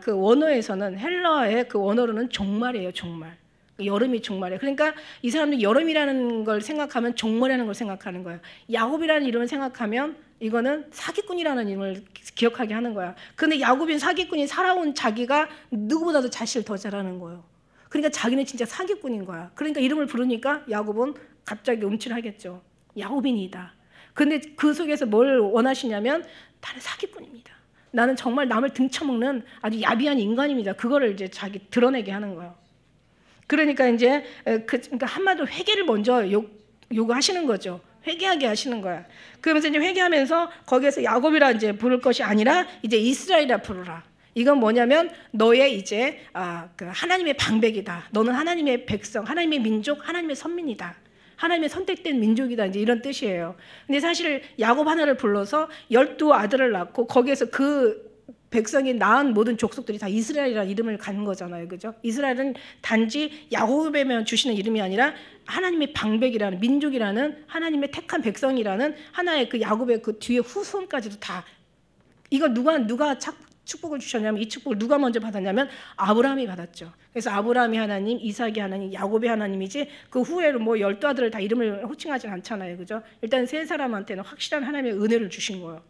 A: 그 원어에서는 헬라어의 그 원어로는 종말이에요. 종말. 여름이 종말이에요. 그러니까 이 사람들이 여름이라는 걸 생각하면 종말이라는 걸 생각하는 거예요. 야곱이라는 이름을 생각하면 이거는 사기꾼이라는 이름을 기억하게 하는 거야. 근데 야곱인 사기꾼이 살아온 자기가 누구보다도 자신을 더 잘하는 거예요. 그러니까 자기는 진짜 사기꾼인 거야. 그러니까 이름을 부르니까 야곱은 갑자기 움찔하겠죠. 야곱인이다. 근데 그 속에서 뭘 원하시냐면 나는 사기꾼입니다. 나는 정말 남을 등쳐먹는 아주 야비한 인간입니다. 그거를 이제 자기 드러내게 하는 거예요. 그러니까 이제 그러니까 한마디로 회개를 먼저 요구하시는 거죠. 회개하게 하시는 거야. 그러면서 이제 회개하면서 거기에서 야곱이라 이제 부를 것이 아니라 이제 이스라엘이라 부르라. 이건 뭐냐면 너의 이제 그 하나님의 방백이다. 너는 하나님의 백성, 하나님의 민족, 하나님의 선민이다. 하나님의 선택된 민족이다. 이제 이런 뜻이에요. 근데 사실 야곱 하나를 불러서 12아들을 낳고 거기에서 그 백성이 낳은 모든 족속들이 다 이스라엘이라는 이름을 갖는 거잖아요. 그죠? 이스라엘은 단지 야곱에만 주시는 이름이 아니라 하나님의 방백이라는 민족이라는 하나님의 택한 백성이라는 하나의 그 야곱의 그 뒤에 후손까지도 다 이거 누가 축복을 주셨냐면 이 축복을 누가 먼저 받았냐면 아브라함이 받았죠. 그래서 아브라함이 하나님, 이삭이 하나님, 야곱이 하나님이지 그 후에는 뭐 12아들을 다 이름을 호칭하지 않잖아요. 그죠? 일단 세 사람한테는 확실한 하나님의 은혜를 주신 거예요.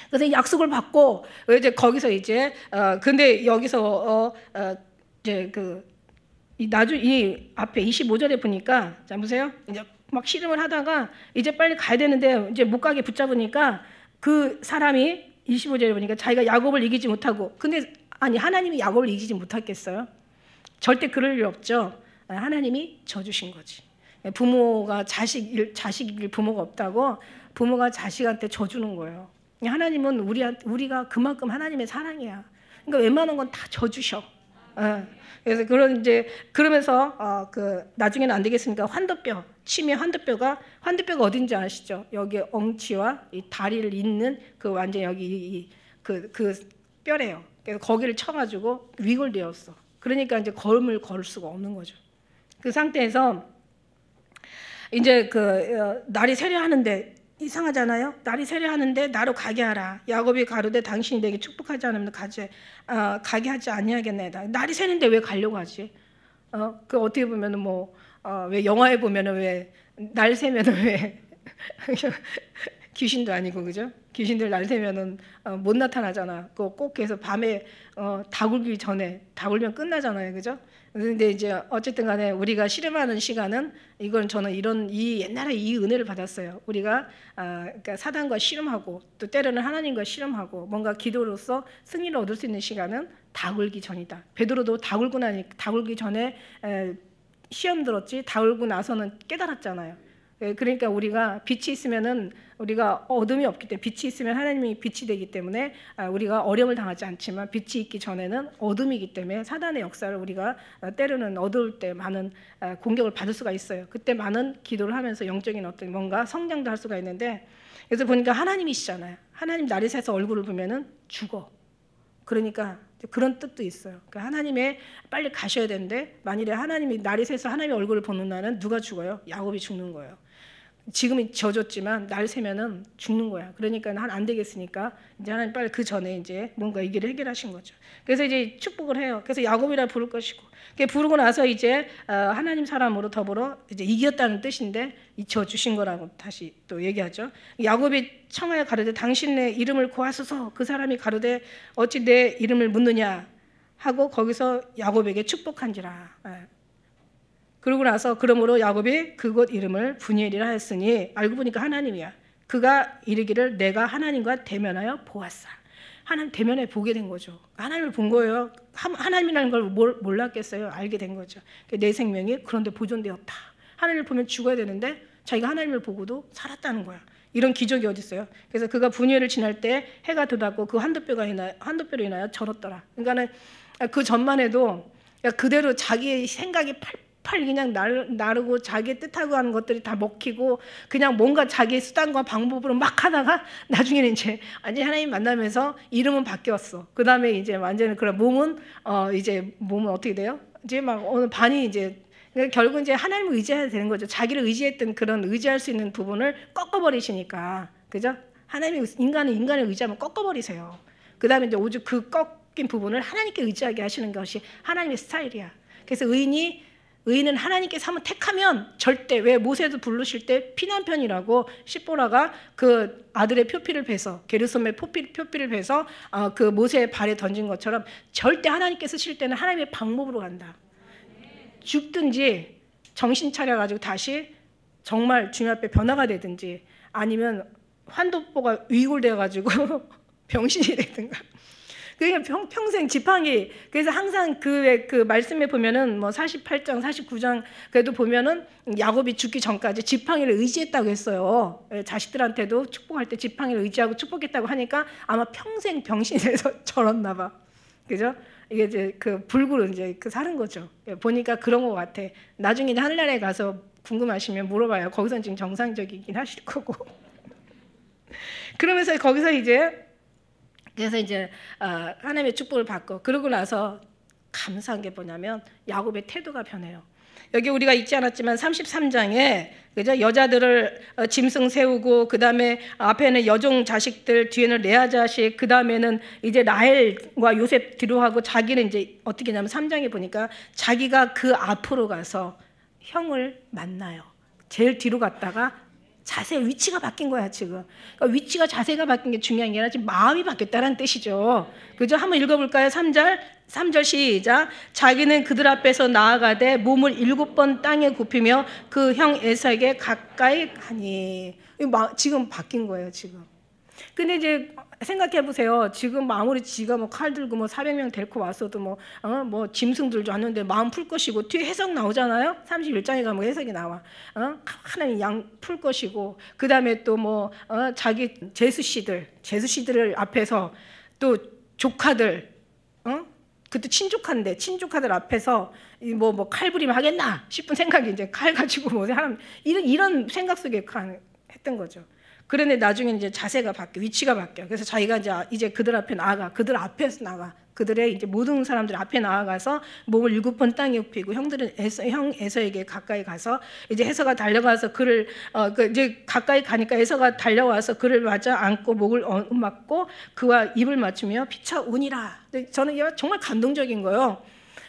A: 그래서 약속을 받고 이제 거기서 이제 근데 여기서 이제 이 앞에 25절에 보니까 자 보세요. 이제 막 씨름을 하다가 이제 빨리 가야 되는데 이제 못 가게 붙잡으니까 그 사람이 25절에 보니까 자기가 야곱을 이기지 못하고 근데 아니 하나님이 야곱을 이기지 못하겠어요? 절대 그럴 일 없죠. 하나님이 져주신 거지. 부모가 자식일 부모가 없다고 부모가 자식한테 져주는 거예요. 하나님은 우리가 그만큼 하나님의 사랑이야. 그러니까 웬만한 건 다 져주셔. 그래서 그러면서 나중에는 안 되겠으니까 치매 환도뼈가 어딘지 아시죠? 여기 엉치와 이 다리를 잇는 그 완전 여기 그 뼈래요. 그래서 거기를 쳐가지고 위골되었어. 그러니까 이제 걸음을 걸을 수가 없는 거죠. 그 상태에서 이제 날이 세려하는데 이상하잖아요. 날이 세려하는데 나로 가게 하라. 야곱이 가로되 당신이 내게 축복하지 않으면 가게 하지 아니하겠나이다. 날이 새는데 왜 가려고 하지? 그 어떻게 보면은 왜 영화에 보면은 왜 날 새면은 왜 귀신도 아니고 그죠? 귀신들 날 새면은 못 나타나잖아. 그거 꼭 해서 밤에 다 굴기 전에 다 굴면 끝나잖아요, 그죠? 근데 이제 어쨌든 간에 우리가 씨름하는 시간은 이건 저는 이 옛날에 이 은혜를 받았어요. 우리가 그러니까 사단과 씨름하고 또 때로는 하나님과 씨름하고 뭔가 기도로서 승리를 얻을 수 있는 시간은 다 굴기 전이다. 베드로도 다 굴기 전에 시험 들었지 다 굴고 나서는 깨달았잖아요. 그러니까 우리가 빛이 있으면은 우리가 어둠이 없기 때문에 빛이 있으면 하나님이 빛이 되기 때문에 우리가 어려움을 당하지 않지만 빛이 있기 전에는 어둠이기 때문에 사단의 역사를 우리가 때로는 어두울 때 많은 공격을 받을 수가 있어요. 그때 많은 기도를 하면서 영적인 어떤 뭔가 성장도 할 수가 있는데 그래서 보니까 하나님이시잖아요. 하나님 날이 새서 얼굴을 보면은 죽어. 그러니까 그런 뜻도 있어요. 그러니까 하나님의 빨리 가셔야 되는데 만일에 하나님이 날이 새서 하나님의 얼굴을 보는 날은 누가 죽어요? 야곱이 죽는 거예요. 지금은 져줬지만 날 새면은 죽는 거야. 그러니까 안 되겠으니까 이제 하나님 빨리 그 전에 이제 뭔가 이 길을 해결하신 거죠. 그래서 이제 축복을 해요. 그래서 야곱이라 부를 것이고, 부르고 나서 이제 하나님 사람으로 더불어 이제 이겼다는 뜻인데 잊혀 주신 거라고 다시 또 얘기하죠. 야곱이 청하여 가로되 당신의 이름을 고하소서. 그 사람이 가로되 어찌 내 이름을 묻느냐 하고 거기서 야곱에게 축복한지라. 그러고 나서 그러므로 야곱이 그곳 이름을 브니엘이라 했으니 알고 보니까 하나님이야. 그가 이르기를 내가 하나님과 대면하여 보았사. 하나님 대면해 보게 된 거죠. 하나님을 본 거예요. 하나님이라는 걸 몰랐겠어요. 알게 된 거죠. 내 생명이 그런데 보존되었다. 하나님을 보면 죽어야 되는데 자기가 하나님을 보고도 살았다는 거야. 이런 기적이 어디 있어요? 그래서 그가 분이엘을 지날 때 해가 돋았고 그 한돛뼈로 인하여 절었더라. 그러니까는 그 전만 해도 그대로 자기의 생각이 팔 그냥 나르고 자기의 뜻하고 하는 것들이 다 먹히고 그냥 뭔가 자기의 수단과 방법으로 막 하다가 나중에는 이제 완전히 하나님 만나면서 이름은 바뀌었어. 그 다음에 이제 완전히 그런 몸은 어떻게 돼요? 이제 막 어느 반이 이제 결국 이제 하나님을 의지해야 되는 거죠. 자기를 의지했던 그런 의지할 수 있는 부분을 꺾어버리시니까, 그죠? 인간을 의지하면 꺾어버리세요. 그 다음에 이제 오직 그 꺾인 부분을 하나님께 의지하게 하시는 것이 하나님의 스타일이야. 그래서 의인은 하나님께서 한번 택하면 절대, 왜 모세도 부르실 때 피난편이라고 십보라가 그 아들의 표피를 베서 게르솜의 표피를 베서 그 모세의 발에 던진 것처럼 절대 하나님께 쓰실 때는 하나님의 방법으로 간다. 죽든지 정신 차려가지고 다시 정말 주님 앞에 변화가 되든지 아니면 환도포가 위골되어가지고 병신이 되든가. 그러니까 평생 지팡이. 그래서 항상 그 말씀에 보면은 뭐 48장, 49장 그래도 보면은 야곱이 죽기 전까지 지팡이를 의지했다고 했어요. 자식들한테도 축복할 때 지팡이를 의지하고 축복했다고 하니까 아마 평생 병신이 돼서 저렀나 봐. 그죠? 이게 이제 그 불구로 이제 사는 거죠. 보니까 그런 것 같아. 나중에 하늘나라에 가서 궁금하시면 물어봐요. 거기선 지금 정상적이긴 하실 거고. 그러면서 거기서 그래서 이제 하나님의 축복을 받고 그러고 나서 감사한 게 뭐냐면 야곱의 태도가 변해요. 여기 우리가 읽지 않았지만 33장에 그죠? 여자들을 짐승 세우고 그 다음에 앞에는 여종 자식들, 뒤에는 레아 자식, 그 다음에는 이제 라헬과 요셉 뒤로 하고 자기는 이제 어떻게 하냐면 3장에 보니까 자기가 그 앞으로 가서 형을 만나요. 제일 뒤로 갔다가 위치가 바뀐 거야 지금. 그러니까 자세가 바뀐 게 중요한 게 아니라 지금 마음이 바뀌었다는 뜻이죠. 그죠? 한번 읽어볼까요? 3절 시작. 자기는 그들 앞에서 나아가되 몸을 7번 땅에 굽히며 그 형 에서에게 가까이 가니. 지금 바뀐 거예요 지금. 근데 이제 생각해 보세요. 지금 아무리 지가 뭐 칼 들고 뭐 400명 데리고 왔어도 뭐 짐승들도 왔는데 마음 풀 것이고 뒤에 해석 나오잖아요. 31장에 가면 해석이 나와. 하나님 양 풀 것이고 그 다음에 또 자기 제수씨들 앞에서 또 조카들 그때 친족한데 친족하들 앞에서 뭐 칼부림 하겠나 싶은 생각이 이제 칼 가지고 뭐 하는 이런 생각 속에 했던 거죠. 그런데 나중에 이제 자세가 바뀌어, 위치가 바뀌어. 그래서 자기가 이제 그들 앞에 나아가, 그들 앞에서 나가, 그들의 이제 모든 사람들 앞에 나아가서 목을 7번 땅에 굽히고 형 에서에게 가까이 가서 이제 에서가 달려가서 그를 이제 가까이 가니까 에서가 달려와서 그를 맞아 안고 목을 맞고 그와 입을 맞추며 피차 우니라. 저는 이게 정말 감동적인 거예요.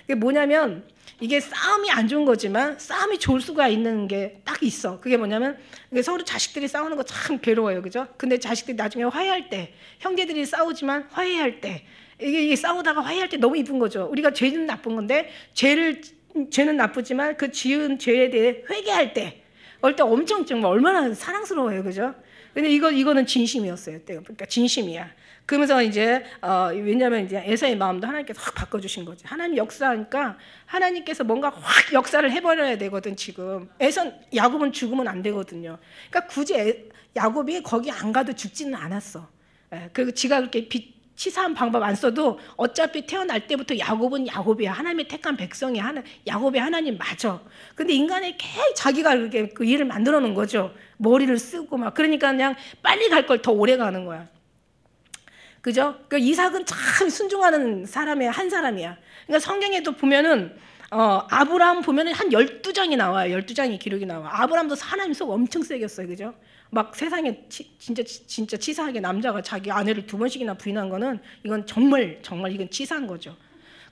A: 이게 뭐냐면 이게 싸움이 안 좋은 거지만 싸움이 좋을 수가 있는 게 딱 있어. 그게 뭐냐면 서로 자식들이 싸우는 거 참 괴로워요, 그죠? 근데 자식들이 나중에 화해할 때, 형제들이 싸우지만 화해할 때, 이게 싸우다가 화해할 때 너무 이쁜 거죠. 우리가 죄는 나쁜 건데 죄는 나쁘지만 그 지은 죄에 대해 회개할 때, 엄청 정말 얼마나 사랑스러워요, 그죠? 근데 이거는 진심이었어요. 그러니까 진심이야. 그러면서 이제 왜냐하면 이제 에사의 마음도 하나님께서 확 바꿔주신 거지. 하나님 역사하니까 하나님께서 뭔가 확 역사를 해버려야 되거든. 지금 야곱은 죽으면 안 되거든요. 그러니까 굳이 야곱이 거기 안 가도 죽지는 않았어. 그리고 지가 그렇게 치사한 방법 안 써도 어차피 태어날 때부터 야곱은 야곱이야. 하나님의 택한 백성이야. 야곱이 하나님 맞아. 근데 인간이 계속 자기가 그렇게 그 일을 만들어 놓은 거죠. 머리를 쓰고 막. 그러니까 그냥 빨리 갈 걸 더 오래 가는 거야. 그죠? 그 이삭은 참 순종하는 사람의 한 사람이야. 그러니까 성경에도 보면은 아브라함 보면은 한 12장이 나와요. 12장이 기록이 나와. 아브라함도 하나님 속 엄청 세겠어요. 그죠? 막 세상에 진짜 치사하게 남자가 자기 아내를 2번씩이나 부인한 거는 이건 정말 이건 치사한 거죠.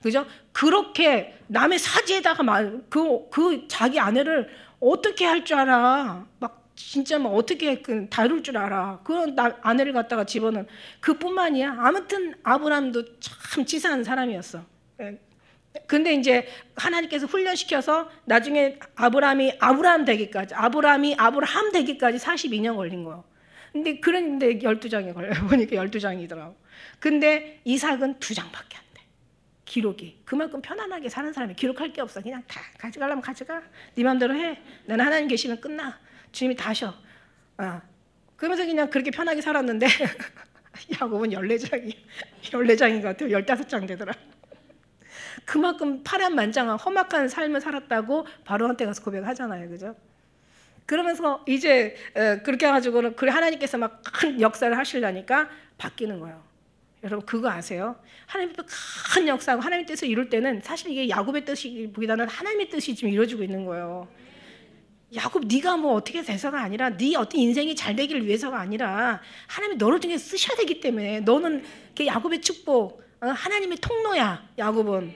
A: 그죠? 그렇게 남의 사지에다가 그 자기 아내를 어떻게 할 줄 알아? 막 진짜 막 어떻게 다룰 줄 알아? 그런 아내를 갖다가 집어넣은 그뿐만이야. 아무튼 아브라함도 참 치사한 사람이었어. 근데 이제 하나님께서 훈련시켜서 나중에 아브라함이 아브라함 되기까지 42년 걸린 거예요. 그런데 12장에 걸려 보니까 12장이더라고. 근데 이삭은 2장밖에 안 돼. 기록이. 그만큼 편안하게 사는 사람이 기록할 게 없어. 그냥 다 가져가려면 가져가. 네 맘대로 해. 나는 하나님 계시면 끝나. 주님이 다 하셔. 그러면서 그냥 그렇게 편하게 살았는데 야곱은 14장인 것 같아요. 15장 되더라. 그만큼 파란만장한 험악한 삶을 살았다고 바로한테 가서 고백하잖아요. 그죠? 그러면서 이제 그렇게 해가지고는 하나님께서 막 큰 역사를 하시려니까 바뀌는 거예요. 여러분 그거 아세요? 하나님의 큰 역사하고 하나님의 뜻을 이룰 때는 사실 이게 야곱의 뜻이보다는 하나님의 뜻이 지금 이루어지고 있는 거예요. 야곱 네가 뭐 어떻게 돼서가 아니라 네 어떤 인생이 잘 되기를 위해서가 아니라 하나님이 너를 통해 쓰셔야 되기 때문에 너는 야곱의 축복, 하나님의 통로야. 야곱은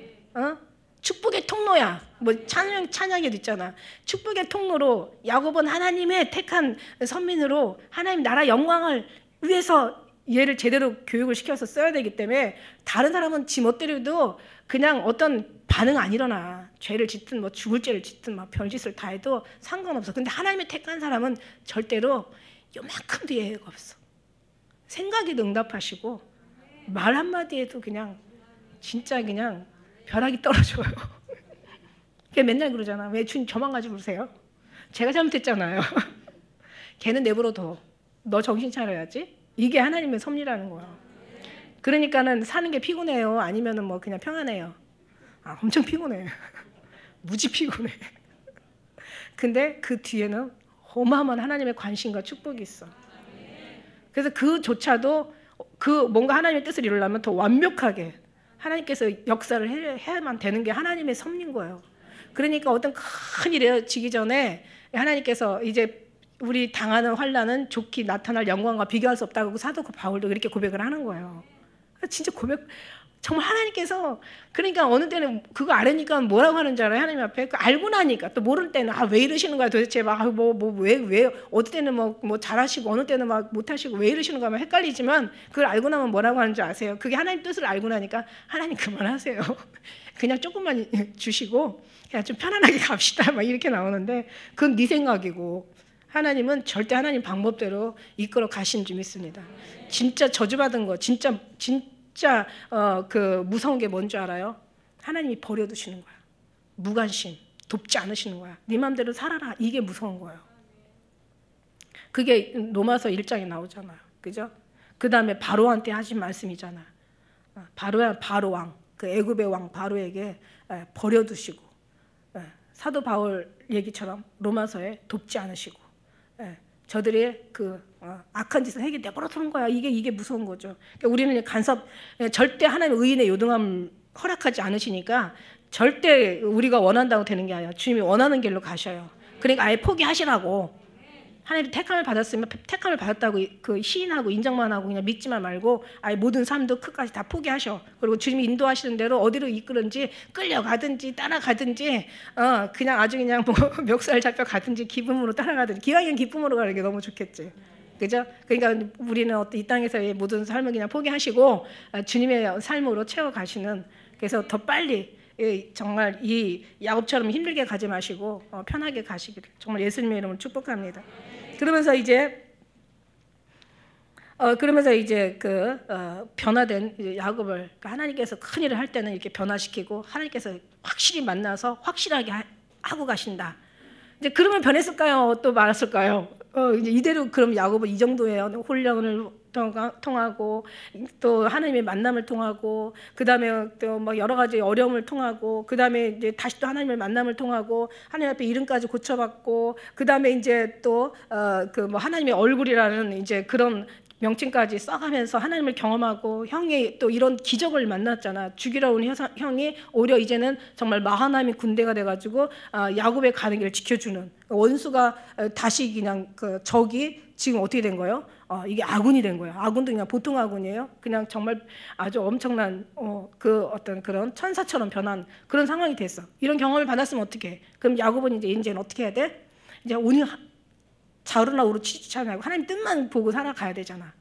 A: 축복의 통로야. 뭐 찬양에도 있잖아. 축복의 통로로 야곱은 하나님의 택한 선민으로 하나님 나라 영광을 위해서 얘를 제대로 교육을 시켜서 써야 되기 때문에 다른 사람은 지 멋대로도 그냥 어떤 반응 안 일어나. 죄를 짓든 뭐 죽을 죄를 짓든 막 별짓을 다 해도 상관없어. 근데 하나님의 택한 사람은 절대로 요만큼도 예외가 없어. 생각에도 응답하시고 말 한마디에도 그냥 진짜 그냥 벼락이 떨어져요. 맨날 그러잖아. 왜 주님 저만 가지고 그러세요? 제가 잘못했잖아요. 걔는 내버려둬. 너 정신 차려야지. 이게 하나님의 섭리라는 거야. 그러니까는 사는 게 피곤해요? 아니면은 뭐 그냥 평안해요? 엄청 피곤해. 무지 피곤해. 근데 그 뒤에는 어마어마한 하나님의 관심과 축복이 있어. 그래서 그조차도 뭔가 하나님의 뜻을 이루려면 더 완벽하게 하나님께서 역사를 해야만 되는 게 하나님의 섭리인 거예요. 그러니까 어떤 큰 일이 이루어지기 전에 하나님께서 이제 우리 당하는 환난은 좋게 나타날 영광과 비교할 수 없다고 사도 바울도 그렇게 고백을 하는 거예요. 진짜 정말 하나님께서 그러니까 어느 때는 그거 알으니까 뭐라고 하는 줄 알아요? 하나님 앞에 알고 나니까 또 모를 때는 왜 이러시는 거야 도대체 왜 어느 때는 뭐 잘하시고 어느 때는 막 못하시고 왜 이러시는 거야 헷갈리지만 그걸 알고 나면 뭐라고 하는 줄 아세요? 그게 하나님 뜻을 알고 나니까 하나님 그만하세요. 그냥 조금만 주시고 그냥 좀 편안하게 갑시다 막 이렇게 나오는데 그건 네 생각이고 하나님은 절대 하나님 방법대로 이끌어 가시는 줄 믿습니다. 진짜 저주받은 거 진짜 그 무서운 게 뭔지 알아요? 하나님이 버려두시는 거야. 무관심, 돕지 않으시는 거야. 네 맘대로 살아라. 이게 무서운 거예요. 그게 로마서 1장에 나오잖아요. 그죠? 그 다음에 바로한테 하신 말씀이잖아. 바로 왕, 그 애굽의 왕 바로에게 버려두시고 사도 바울 얘기처럼 로마서에 돕지 않으시고 저들의 그 악한 짓을 해게 내버려두는 거야. 이게 무서운 거죠. 그러니까 우리는 절대 하나님의 의인의 요동함 허락하지 않으시니까 절대 우리가 원한다고 되는 게 아니라 주님이 원하는 길로 가셔요. 그러니까 아예 포기하시라고 하나님 택함을 받았으면 택함을 받았다고 그 시인하고 인정만 하고 그냥 믿지만 말고 아예 모든 삶도 끝까지 다 포기하셔. 그리고 주님이 인도하시는 대로 어디로 이끄는지 끌려가든지 따라가든지 그냥 아주 그냥 뭐 멱살 잡혀 가든지 기쁨으로 따라가든지 기왕이면 기쁨으로 가는 게 너무 좋겠지. 그죠? 그러니까 우리는 어떤 이 땅에서의 모든 삶을 그냥 포기하시고 주님의 삶으로 채워가시는, 그래서 더 빨리 정말 이 야곱처럼 힘들게 가지 마시고 편하게 가시기를 정말 예수님의 이름으로 축복합니다. 그러면서 이제 변화된 야곱을 하나님께서 큰 일을 할 때는 이렇게 변화시키고 하나님께서 확실히 만나서 확실하게 하고 가신다. 이제 그러면 변했을까요? 또 말았을까요? 이제 이대로 그럼 야곱은 이 정도의 훈련을 통하고 또 하나님의 만남을 통하고 그다음에 또 뭐 여러 가지 어려움을 통하고 그다음에 이제 다시 또 하나님의 만남을 통하고 하나님 앞에 이름까지 고쳐받고 그다음에 이제 또 그 뭐 하나님의 얼굴이라는 이제 그런 명칭까지 써가면서 하나님을 경험하고 형이 또 이런 기적을 만났잖아. 죽이러 온 형이 오히려 이제는 정말 마하나임의 군대가 돼가지고 야곱의 가는 길을 지켜주는 원수가 다시 그냥 그 적이 지금 어떻게 된 거예요? 이게 아군이 된 거예요. 아군도 그냥 보통 아군이에요. 그냥 정말 아주 엄청난 그 어떤 그런 천사처럼 변한 그런 상황이 됐어. 이런 경험을 받았으면 어떻게? 그럼 야곱은 이제는 어떻게 해야 돼? 이제 오늘 좌우나 우로 치지 말고 하나님 뜻만 보고 살아가야 되잖아.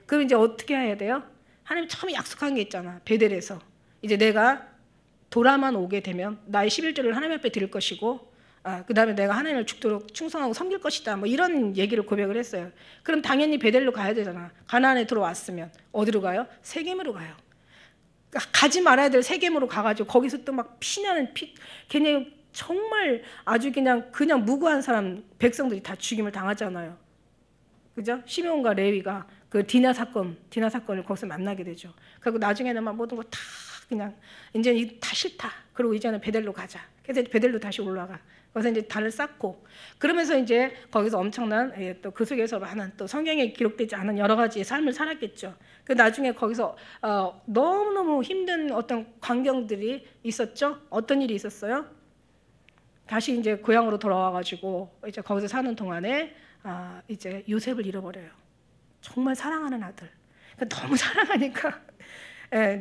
A: 그럼 이제 어떻게 해야 돼요? 하나님 처음에 약속한 게 있잖아. 베델에서 이제 내가 돌아만 오게 되면 나의 11조를 하나님 앞에 드릴 것이고 그 다음에 내가 하나님을 죽도록 충성하고 섬길 것이다. 뭐 이런 얘기를 고백을 했어요. 그럼 당연히 베델로 가야 되잖아. 가나안에 들어왔으면 어디로 가요? 세겜으로 가요. 가지 말아야 될 세겜으로 가가지고 거기서 또 막 피나는 걔네 정말 아주 그냥 무고한 사람 백성들이 다 죽임을 당하잖아요. 그죠? 시므온과 레위가 그 디나 사건을 거기서 만나게 되죠. 그리고 나중에는 막 모든 거 다 그냥 이제는 다 싫다. 그리고 이제는 베델로 가자. 그래서 베델로 다시 올라가. 그래서 이제 단을 쌓고 그러면서 이제 거기서 엄청난 또 그 속에서 많은 또 성경에 기록되지 않은 여러 가지의 삶을 살았겠죠. 그 나중에 거기서 너무너무 힘든 어떤 광경들이 있었죠. 어떤 일이 있었어요? 다시 이제 고향으로 돌아와가지고 이제 거기서 사는 동안에 이제 요셉을 잃어버려요. 정말 사랑하는 아들. 그러니까 너무 사랑하니까,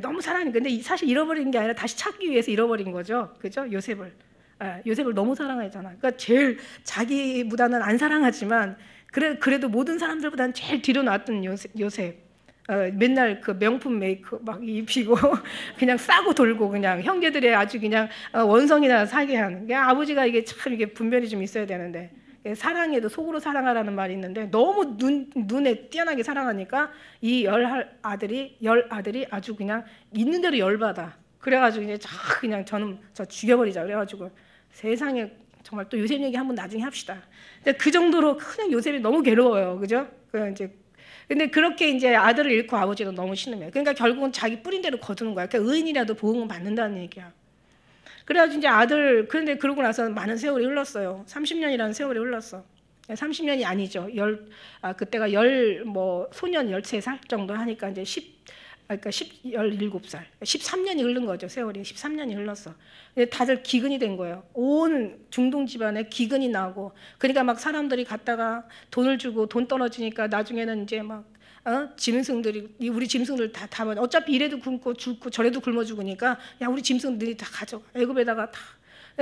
A: 너무 사랑하니까. 근데 사실 잃어버린 게 아니라 다시 찾기 위해서 잃어버린 거죠, 그죠? 요셉을. 요셉을 너무 사랑하잖아. 그러니까 제일 자기보다는 안 사랑하지만 그래도 모든 사람들보다는 제일 뒤로 놨던 요셉. 맨날 그 명품 메이크 막 입히고 그냥 싸고 돌고 그냥 형제들의 아주 그냥 원성이나 사게 하는. 아버지가 이게 참 이게 분별이 좀 있어야 되는데 사랑해도 속으로 사랑하라는 말이 있는데 너무 눈에 뛰어나게 사랑하니까 이 열 아들이 아주 그냥 있는 대로 열받아. 그래가지고 이제 그냥 저 죽여버리자 그래가지고 세상에 정말 또 요셉 얘기 한번 나중에 합시다. 근데 그 정도로 그냥 요셉이 너무 괴로워요, 그죠? 근데 그렇게 이제 아들을 잃고 아버지는 너무 신음해요. 그러니까 결국은 자기 뿌린 대로 거두는 거야. 그러니까 의인이라도 보응은 받는다는 얘기야. 그래가지고 이제 그런데 그러고 나서 많은 세월이 흘렀어요. 30년이라는 세월이 흘렀어. 30년이 아니죠. 그때가 소년 13살 정도 하니까 이제 17살, 13년이 흐른 거죠. 세월이 13년이 흘렀어. 다들 기근이 된 거예요. 온 중동 집안에 기근이 나고, 그러니까 막 사람들이 갔다가 돈을 주고 돈 떨어지니까 나중에는 이제 막 짐승들이 우리 짐승들 다 어차피 이래도 굶고 죽고 저래도 굶어 죽으니까 야 우리 짐승들이 다 가져가. 애굽에다가 다.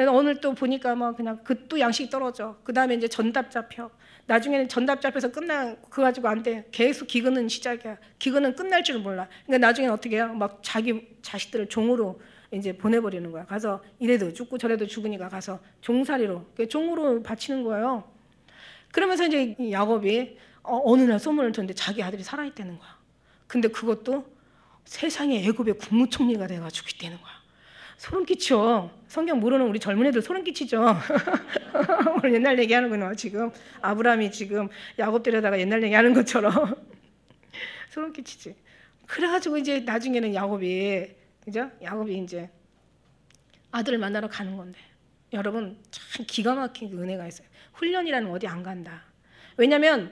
A: 오늘 또 보니까 막 그냥 또 양식이 떨어져. 그 다음에 이제 전답 잡혀. 나중에는 전답 잡혀서 그거 가지고 안 돼. 계속 기근은 시작이야. 기근은 끝날 줄 몰라. 그러니까 나중에는 어떻게 해요? 막 자기 자식들을 종으로 이제 보내버리는 거야. 가서 이래도 죽고 저래도 죽으니까 가서 종살이로 종으로 바치는 거예요. 그러면서 이제 야곱이 어느 날 소문을 듣는데 자기 아들이 살아있다는 거야. 근데 그것도 세상에 애굽의 국무총리가 돼가지고 있다는 거야. 소름 끼쳐. 성경 모르는 우리 젊은 애들 소름 끼치죠. 오늘 옛날 얘기하는구나. 지금 아브라함이 지금 야곱 데려다가 옛날 얘기하는 것처럼 소름 끼치지. 그래가지고 이제 나중에는 야곱이 이제 아들을 만나러 가는 건데 여러분 참 기가 막힌 은혜가 있어요. 훈련이라는 어디 안 간다. 왜냐하면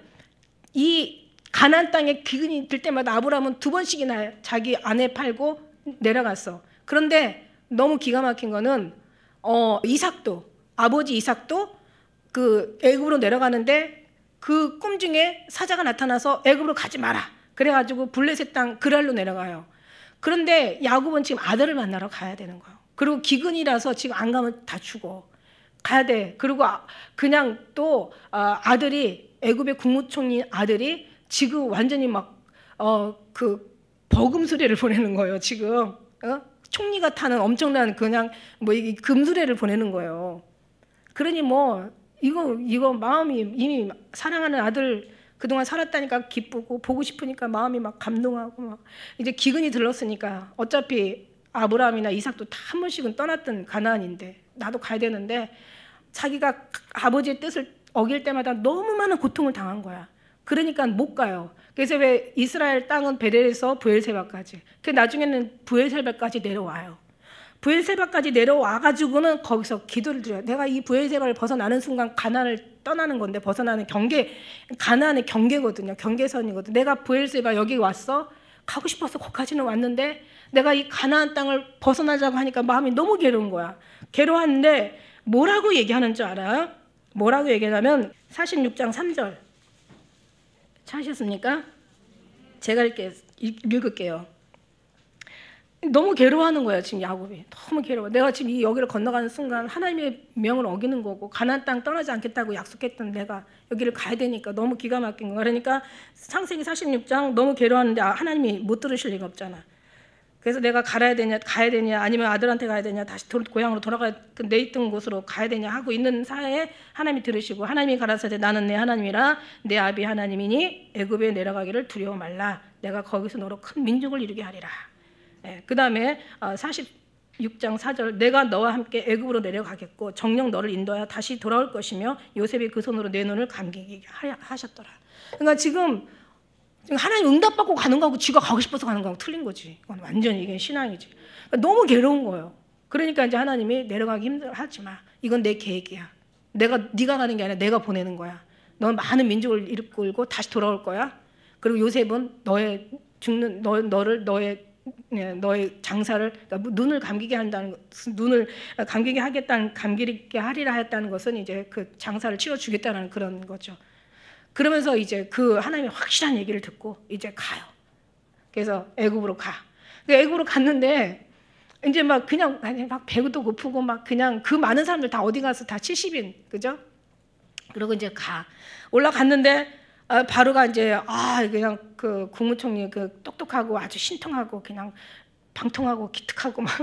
A: 이 가나안 땅에 기근이 들 때마다 아브라함은 2번씩이나 자기 아내 팔고 내려갔어. 그런데 너무 기가 막힌 거는 아버지 이삭도 그 애굽으로 내려가는데 그 꿈 중에 사자가 나타나서 애굽으로 가지 마라. 그래가지고 블레셋 땅 그랄로 내려가요. 그런데 야곱은 지금 아들을 만나러 가야 되는 거예요. 그리고 기근이라서 지금 안 가면 다 죽어. 가야 돼. 그리고 그냥 또 아들이 애굽의 국무총리 아들이 지금 완전히 막 그 버금수레를 보내는 거예요. 지금 총리가 타는 엄청난 그냥 뭐 이 금수레를 보내는 거예요. 그러니 뭐 이거 마음이 이미 사랑하는 아들 그동안 살았다니까 기쁘고 보고 싶으니까 마음이 막 감동하고 막 이제 기근이 들렀으니까 어차피 아브라함이나 이삭도 다 한 번씩은 떠났던 가나안인데 나도 가야 되는데 자기가 아버지의 뜻을 어길 때마다 너무 많은 고통을 당한 거야. 그러니까 못 가요. 그래서 왜 이스라엘 땅은 베델에서 브엘세바까지. 그 나중에는 브엘세바까지 내려와요. 브엘세바까지 내려와가지고는 거기서 기도를 드려요. 내가 이 브엘세바를 벗어나는 순간 가나안을 떠나는 건데 벗어나는 경계, 가나안의 경계거든요. 경계선이거든. 내가 브엘세바 여기 왔어. 가고 싶어서 거기까지는 왔는데 내가 이 가나안 땅을 벗어나자고 하니까 마음이 너무 괴로운 거야. 괴로웠는데 뭐라고 얘기하는 줄 알아요? 뭐라고 얘기하냐면 46장 3절 찾으셨습니까? 제가 읽을게요. 너무 괴로워하는 거야 지금 야곱이. 너무 괴로워. 내가 지금 이 여기를 건너가는 순간 하나님의 명을 어기는 거고 가나안 땅 떠나지 않겠다고 약속했던 내가 여기를 가야 되니까 너무 기가 막힌 거야. 그러니까 창세기 46장 너무 괴로워하는데 하나님이 못 들으실 리가 없잖아. 그래서 내가 가야 되냐 아니면 아들한테 가야 되냐 다시 고향으로 내 있던 곳으로 가야 되냐 하고 있는 사이에 하나님이 들으시고 하나님이 가라사대 나는 내 하나님이라 내 아비 하나님이니 애굽에 내려가기를 두려워 말라. 내가 거기서 너로 큰 민족을 이루게 하리라. 그 다음에 46장 4절 내가 너와 함께 애굽으로 내려가겠고 정녕 너를 인도하여 다시 돌아올 것이며 요셉이 그 손으로 내 눈을 감기게 하셨더라. 그러니까 지금 하나님 응답받고 가는 거하고 지가 가고 싶어서 가는 거하고 틀린 거지. 이건 완전히 이게 신앙이지. 그러니까 너무 괴로운 거예요. 그러니까 이제 하나님이 내려가기 힘들어하지 마. 이건 내 계획이야. 네가 가는 게 아니라 내가 보내는 거야. 넌 많은 민족을 이끌고 다시 돌아올 거야. 그리고 요셉은 너의 장사를 그러니까 눈을 감기게 한다는 눈을 감기게 하겠다는 감기게 하리라 했다는 것은 이제 그 장사를 치워주겠다는 그런 거죠. 그러면서 이제 그 하나님의 확실한 얘기를 듣고 이제 가요. 그래서 애굽으로 가. 애굽으로 갔는데 이제 막 그냥 막 배도 고프고 막 그냥 그 많은 사람들 다 어디 가서 다 70인 그죠? 그리고 이제 올라갔는데 바로가 이제 그냥 그 국무총리 그 똑똑하고 아주 신통하고 그냥 방통하고 기특하고 막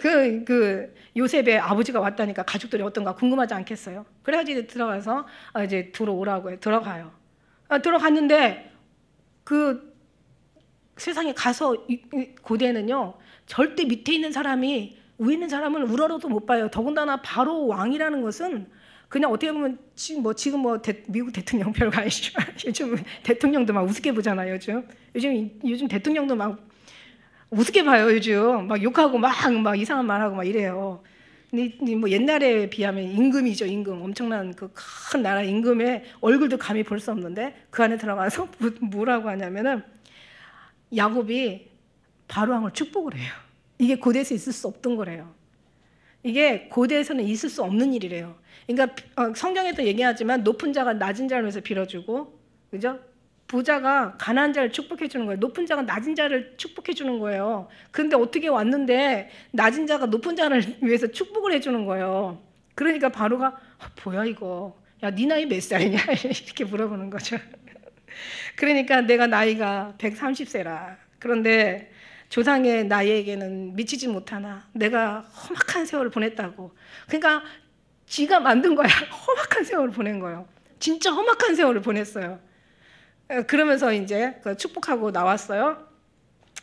A: 그 요셉의 아버지가 왔다니까 가족들이 어떤가 궁금하지 않겠어요? 그래가지고 들어가서 이제 들어오라고 들어가요. 들어갔는데 그 세상에 가서 고대는요 절대 밑에 있는 사람이 위에 있는 사람을 우러러도 못 봐요. 더군다나 바로 왕이라는 것은 그냥 어떻게 보면 지금 미국 대통령 별거 아니지만 요즘 대통령도 막 우습게 보잖아요. 요즘 대통령도 막 우습게 봐요. 요즘 막 욕하고 막 이상한 말하고 막 이래요. 근데 뭐 옛날에 비하면 임금이죠. 임금 엄청난 그 큰 나라 임금의 얼굴도 감히 볼 수 없는데 그 안에 들어가서 뭐라고 하냐면은 야곱이 바로 왕을 축복을 해요. 이게 고대에서 있을 수 없던 거래요. 이게 고대에서는 있을 수 없는 일이래요. 그러니까 성경에도 얘기하지만 높은 자가 낮은 자를 위해서 빌어주고, 그죠? 부자가 가난한 자를 축복해 주는 거예요. 높은 자가 낮은 자를 축복해 주는 거예요. 그런데 어떻게 왔는데 낮은 자가 높은 자를 위해서 축복을 해 주는 거예요. 그러니까 바로가 뭐야 이거? 야, 네 나이 몇 살이냐? 이렇게 물어보는 거죠. 그러니까 내가 나이가 130세라. 그런데 조상의 나이에게는 미치지 못하나 내가 험악한 세월을 보냈다고. 그러니까 지가 만든 거야. 험악한 세월을 보낸 거예요. 진짜 험악한 세월을 보냈어요. 그러면서 이제 축복하고 나왔어요.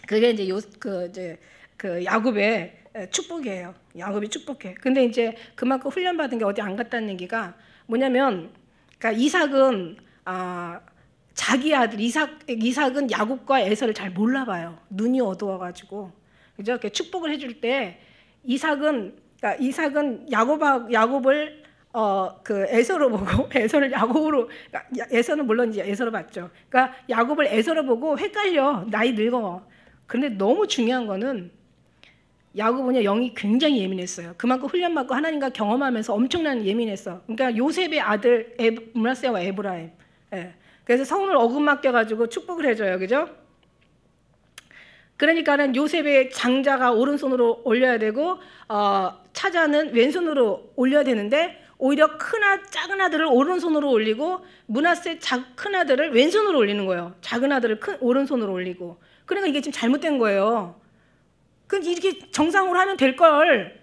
A: 그게 이제 그 야곱의 축복이에요. 야곱이 축복해. 근데 이제 그만큼 훈련받은 게 어디 안 갔다는 얘기가 뭐냐면, 그러니까 이삭은 자기 아들 이삭은 야곱과 에서를 잘 몰라봐요. 눈이 어두워가지고, 그죠? 이렇게 축복을 해줄 때 이삭은 야곱을 그 에서로 보고 에서를 야곱으로, 에서는 물론 이제 에서로 봤죠. 그러니까 야곱을 에서로 보고 헷갈려. 나이 늙어. 그런데 너무 중요한 거는 야곱은 영이 굉장히 예민했어요. 그만큼 훈련받고 하나님과 경험하면서 엄청난 예민했어. 그러니까 요셉의 아들 므낫세와 에브라임. 예. 그래서 손을 어긋맞겨가지고 축복을 해줘요. 그죠? 그러니까는 요셉의 장자가 오른손으로 올려야 되고 차자는 왼손으로 올려야 되는데 오히려 작은 아들을 오른손으로 올리고 므낫세 큰 아들을 왼손으로 올리는 거예요. 작은 아들을 오른손으로 올리고. 그러니까 이게 지금 잘못된 거예요. 그러니까 이렇게 정상으로 하면 될 걸.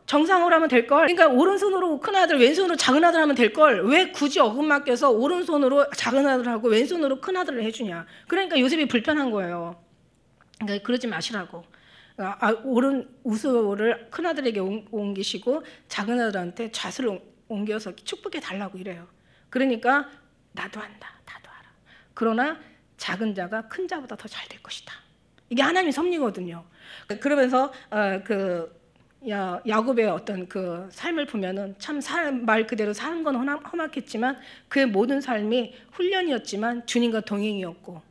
A: 정상으로 하면 될 걸. 그러니까 오른손으로 큰 아들, 왼손으로 작은 아들 하면 될 걸. 왜 굳이 어긋맞겨서 오른손으로 작은 아들하고 왼손으로 큰 아들을 해주냐. 그러니까 요셉이 불편한 거예요. 그러니까 그러지 마시라고. 우스를 큰 아들에게 옮기시고 작은 아들한테 좌수를 옮겨서 축복해 달라고 이래요. 그러니까 나도 한다, 나도 알아. 그러나 작은 자가 큰 자보다 더 잘 될 것이다. 이게 하나님의 섭리거든요. 그러면서 야곱의 어떤 그 삶을 보면은 참 말 그대로 사는 건 험악했지만 그의 모든 삶이 훈련이었지만 주님과 동행이었고,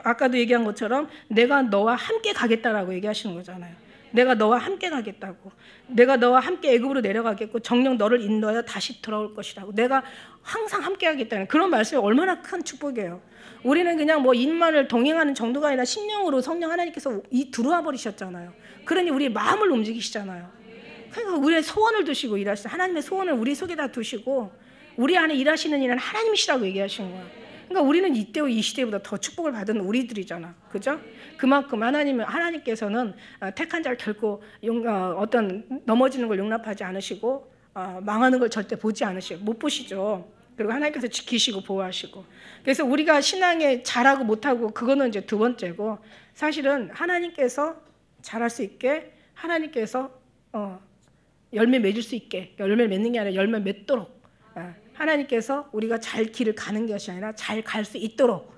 A: 아까도 얘기한 것처럼 내가 너와 함께 가겠다라고 얘기하시는 거잖아요. 내가 너와 함께 가겠다고. 내가 너와 함께 애굽으로 내려가겠고 정녕 너를 인도하여 다시 돌아올 것이라고. 내가 항상 함께 하겠다는 그런 말씀이 얼마나 큰 축복이에요. 우리는 그냥 뭐 인만을 동행하는 정도가 아니라 심령으로 성령 하나님께서 들어와 버리셨잖아요. 그러니 우리 마음을 움직이시잖아요. 그러니까 우리의 소원을 두시고 일하시는 하나님의 소원을 우리 속에다 두시고 우리 안에 일하시는 일은 하나님이시라고 얘기하시는 거야. 그러니까 우리는 이때와 이 시대보다 더 축복을 받은 우리들이잖아. 그죠? 그만큼 하나님께서는 택한 자를 결코 어떤 넘어지는 걸 용납하지 않으시고 망하는 걸 절대 보지 않으시고 못 보시죠. 그리고 하나님께서 지키시고 보호하시고. 그래서 우리가 신앙에 잘하고 못하고 그거는 이제 두 번째고, 사실은 하나님께서 잘할 수 있게, 하나님께서 열매 맺을 수 있게, 열매 맺는 게 아니라 열매 맺도록 하나님께서 우리가 잘 길을 가는 것이 아니라 잘 갈 수 있도록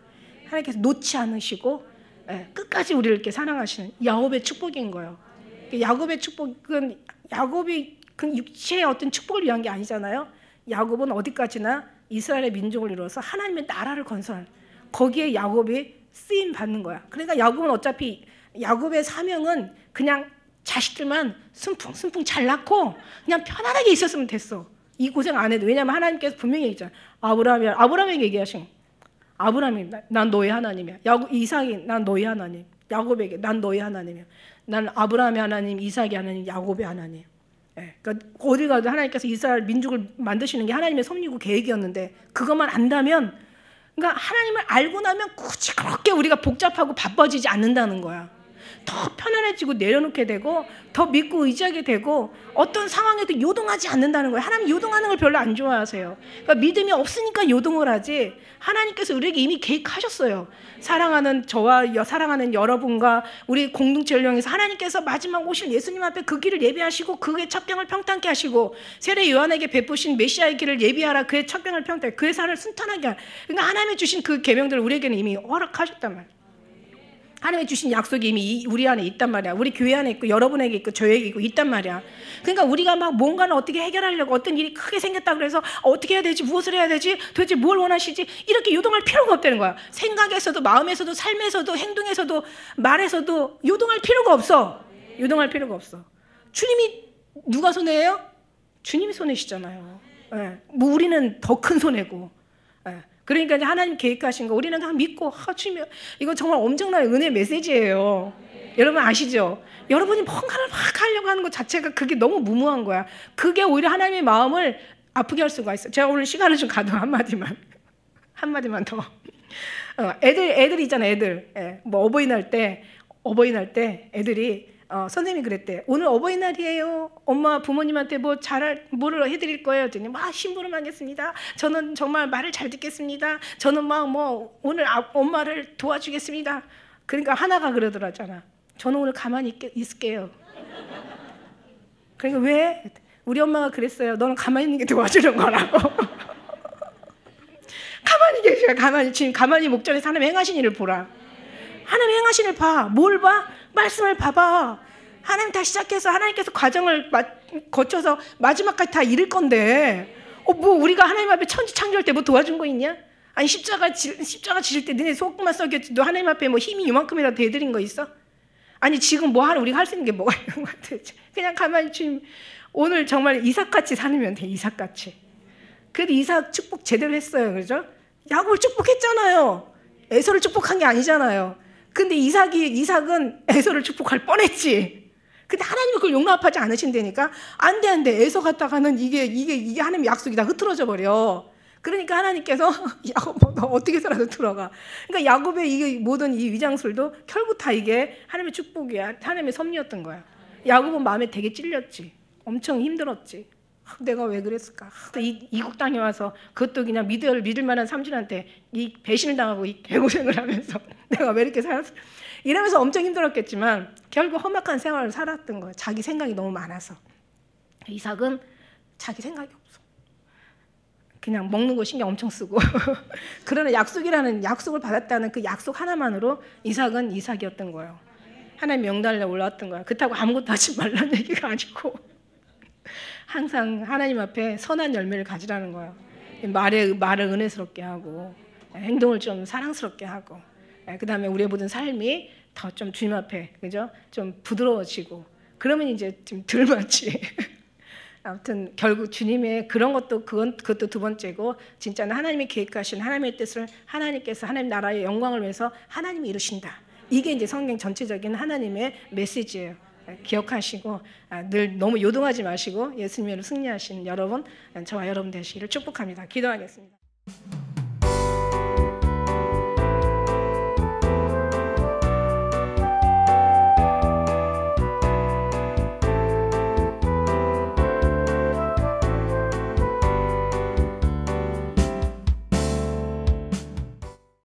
A: 하나님께서 놓지 않으시고 끝까지 우리를 이렇게 사랑하시는 야곱의 축복인 거예요. 야곱의 축복은 야곱이 그 육체의 어떤 축복을 위한 게 아니잖아요. 야곱은 어디까지나 이스라엘의 민족을 이루어서 하나님의 나라를 건설하는, 거기에 야곱이 쓰임 받는 거야. 그러니까 야곱은 어차피 야곱의 사명은 그냥 자식들만 순풍순풍 잘 낳고 그냥 편안하게 있었으면 됐어. 이 고생 안 해도. 왜냐하면 하나님께서 분명히 얘기했잖아. 아브라함에게 얘기하신, 아브라함이 난 너의 하나님이야. 이삭이 난 너의 하나님. 야곱에게 난 너의 하나님이야. 난 아브라함의 하나님, 이삭의 하나님, 야곱의 하나님. 그러니까 어디 가도 하나님께서 이스라엘 민족을 만드시는 게 하나님의 섭리고 계획이었는데, 그것만 안다면, 그러니까 하나님을 알고 나면 굳이 그렇게 우리가 복잡하고 바빠지지 않는다는 거야. 더 편안해지고 내려놓게 되고 더 믿고 의지하게 되고 어떤 상황에도 요동하지 않는다는 거예요. 하나님 요동하는 걸 별로 안 좋아하세요. 그러니까 믿음이 없으니까 요동을 하지, 하나님께서 우리에게 이미 계획하셨어요. 사랑하는 저와 사랑하는 여러분과 우리 공동체를 향해서 하나님께서 마지막 오실 예수님 앞에 그 길을 예비하시고 그의 첩경을 평탄케 하시고, 세례 요한에게 베푸신 메시아의 길을 예비하라, 그의 첩경을 평탄, 그의 산을 순탄하게 하라. 그러니까 하나님이 주신 그 계명들을 우리에게는 이미 허락하셨단 말이에요. 하나님이 주신 약속이 이미 우리 안에 있단 말이야. 우리 교회 안에 있고 여러분에게 있고 저에게 있고 있단 말이야. 그러니까 우리가 막 뭔가를 어떻게 해결하려고, 어떤 일이 크게 생겼다 그래서 어떻게 해야 되지, 무엇을 해야 되지, 도대체 뭘 원하시지, 이렇게 요동할 필요가 없다는 거야. 생각에서도 마음에서도 삶에서도 행동에서도 말에서도 요동할 필요가 없어. 요동할 필요가 없어. 주님이 누가 손해예요? 주님이 손해시잖아요. 뭐 우리는 더 큰 손해고. 그러니까 이제 하나님 계획하신 거 우리는 다 믿고 주면 이거 정말 엄청난 은혜 메시지예요. 여러분 아시죠? 여러분이 뭔가를 막 하려고 하는 것 자체가 그게 너무 무모한 거야. 그게 오히려 하나님의 마음을 아프게 할 수가 있어요. 제가 오늘 시간을 좀 가도 한마디만 더. 애들 있잖아, 애들. 뭐 어버이날 때 애들이 선생님이 그랬대. 오늘 어버이날이에요. 엄마 부모님한테 뭐를 해드릴 거예요. 했더니 막 심부름하겠습니다. 저는 정말 말을 잘 듣겠습니다. 저는 오늘 엄마를 도와주겠습니다. 그러니까 하나가 그러더라잖아. 저는 오늘 가만히 있을게요. 그러니까 왜? 우리 엄마가 그랬어요. 너는 가만히 있는 게 도와주는 거라고. 가만히 계셔. 지금 가만히 목전에 하나님 행하신 일을 보라. 하나님 행하신 일을 봐. 뭘 봐? 말씀을 봐봐. 하나님 다 시작해서 하나님께서 과정을 거쳐서 마지막까지 다 이룰 건데, 뭐 우리가 하나님 앞에 천지 창조할 때 뭐 도와준 거 있냐? 아니 십자가 지실 때 너네 소금만 썩였지 너 하나님 앞에 뭐 힘이 이만큼이라도 대드린 거 있어? 아니 지금 우리가 할 수 있는 게 뭐가 있는 것 같아? 그냥 가만히 주님 오늘 정말 이삭같이 살면 돼. 이삭같이. 그래도 이삭 축복 제대로 했어요. 그죠? 야곱을 축복했잖아요. 에서를 축복한 게 아니잖아요. 근데 이삭은 에서를 축복할 뻔했지. 근데 하나님이 그걸 용납하지 않으신다니까. 안 돼. 에서 갔다가는 이게 하나님의 약속이 다 흐트러져 버려. 그러니까 하나님께서 야곱 너 어떻게 해서라도 들어가. 그러니까 야곱의 이게 모든 이 위장술도 결국 다 이게 하나님의 축복이야. 하나님의 섭리였던 거야. 야곱은 마음에 되게 찔렸지. 엄청 힘들었지. 내가 왜 그랬을까? 이국 땅에 와서 그것도 그냥 믿을 만한 삼촌한테 이 배신을 당하고 이 개고생을 하면서 내가 왜 이렇게 살았어? 이러면서 엄청 힘들었겠지만 결국 험악한 생활을 살았던 거예요. 자기 생각이 너무 많아서. 이삭은 자기 생각이 없어. 그냥 먹는 거 신경 엄청 쓰고 그러나 약속을 받았다는 그 약속 하나만으로 이삭은 이삭이었던 거예요. 하나님 명단에 올라왔던 거야. 그렇다고 아무것도 하지 말라는 얘기가 아니고 항상 하나님 앞에 선한 열매를 가지라는 거예요. 말을 은혜스럽게 하고 행동을 좀 사랑스럽게 하고 그 다음에 우리의 모든 삶이 더 좀 주님 앞에 그죠? 좀 부드러워지고 그러면 이제 좀 덜 맞지. 아무튼 결국 주님의 그런 것도 그것도 두 번째고 진짜는 하나님이 계획하신 하나님의 뜻을 하나님께서 하나님 나라의 영광을 위해서 하나님이 이루신다. 이게 이제 성경 전체적인 하나님의 메시지예요. 기억하시고 늘 너무 요동하지 마시고 예수님으로 승리하신 여러분, 저와 여러분 되시기를 축복합니다. 기도하겠습니다.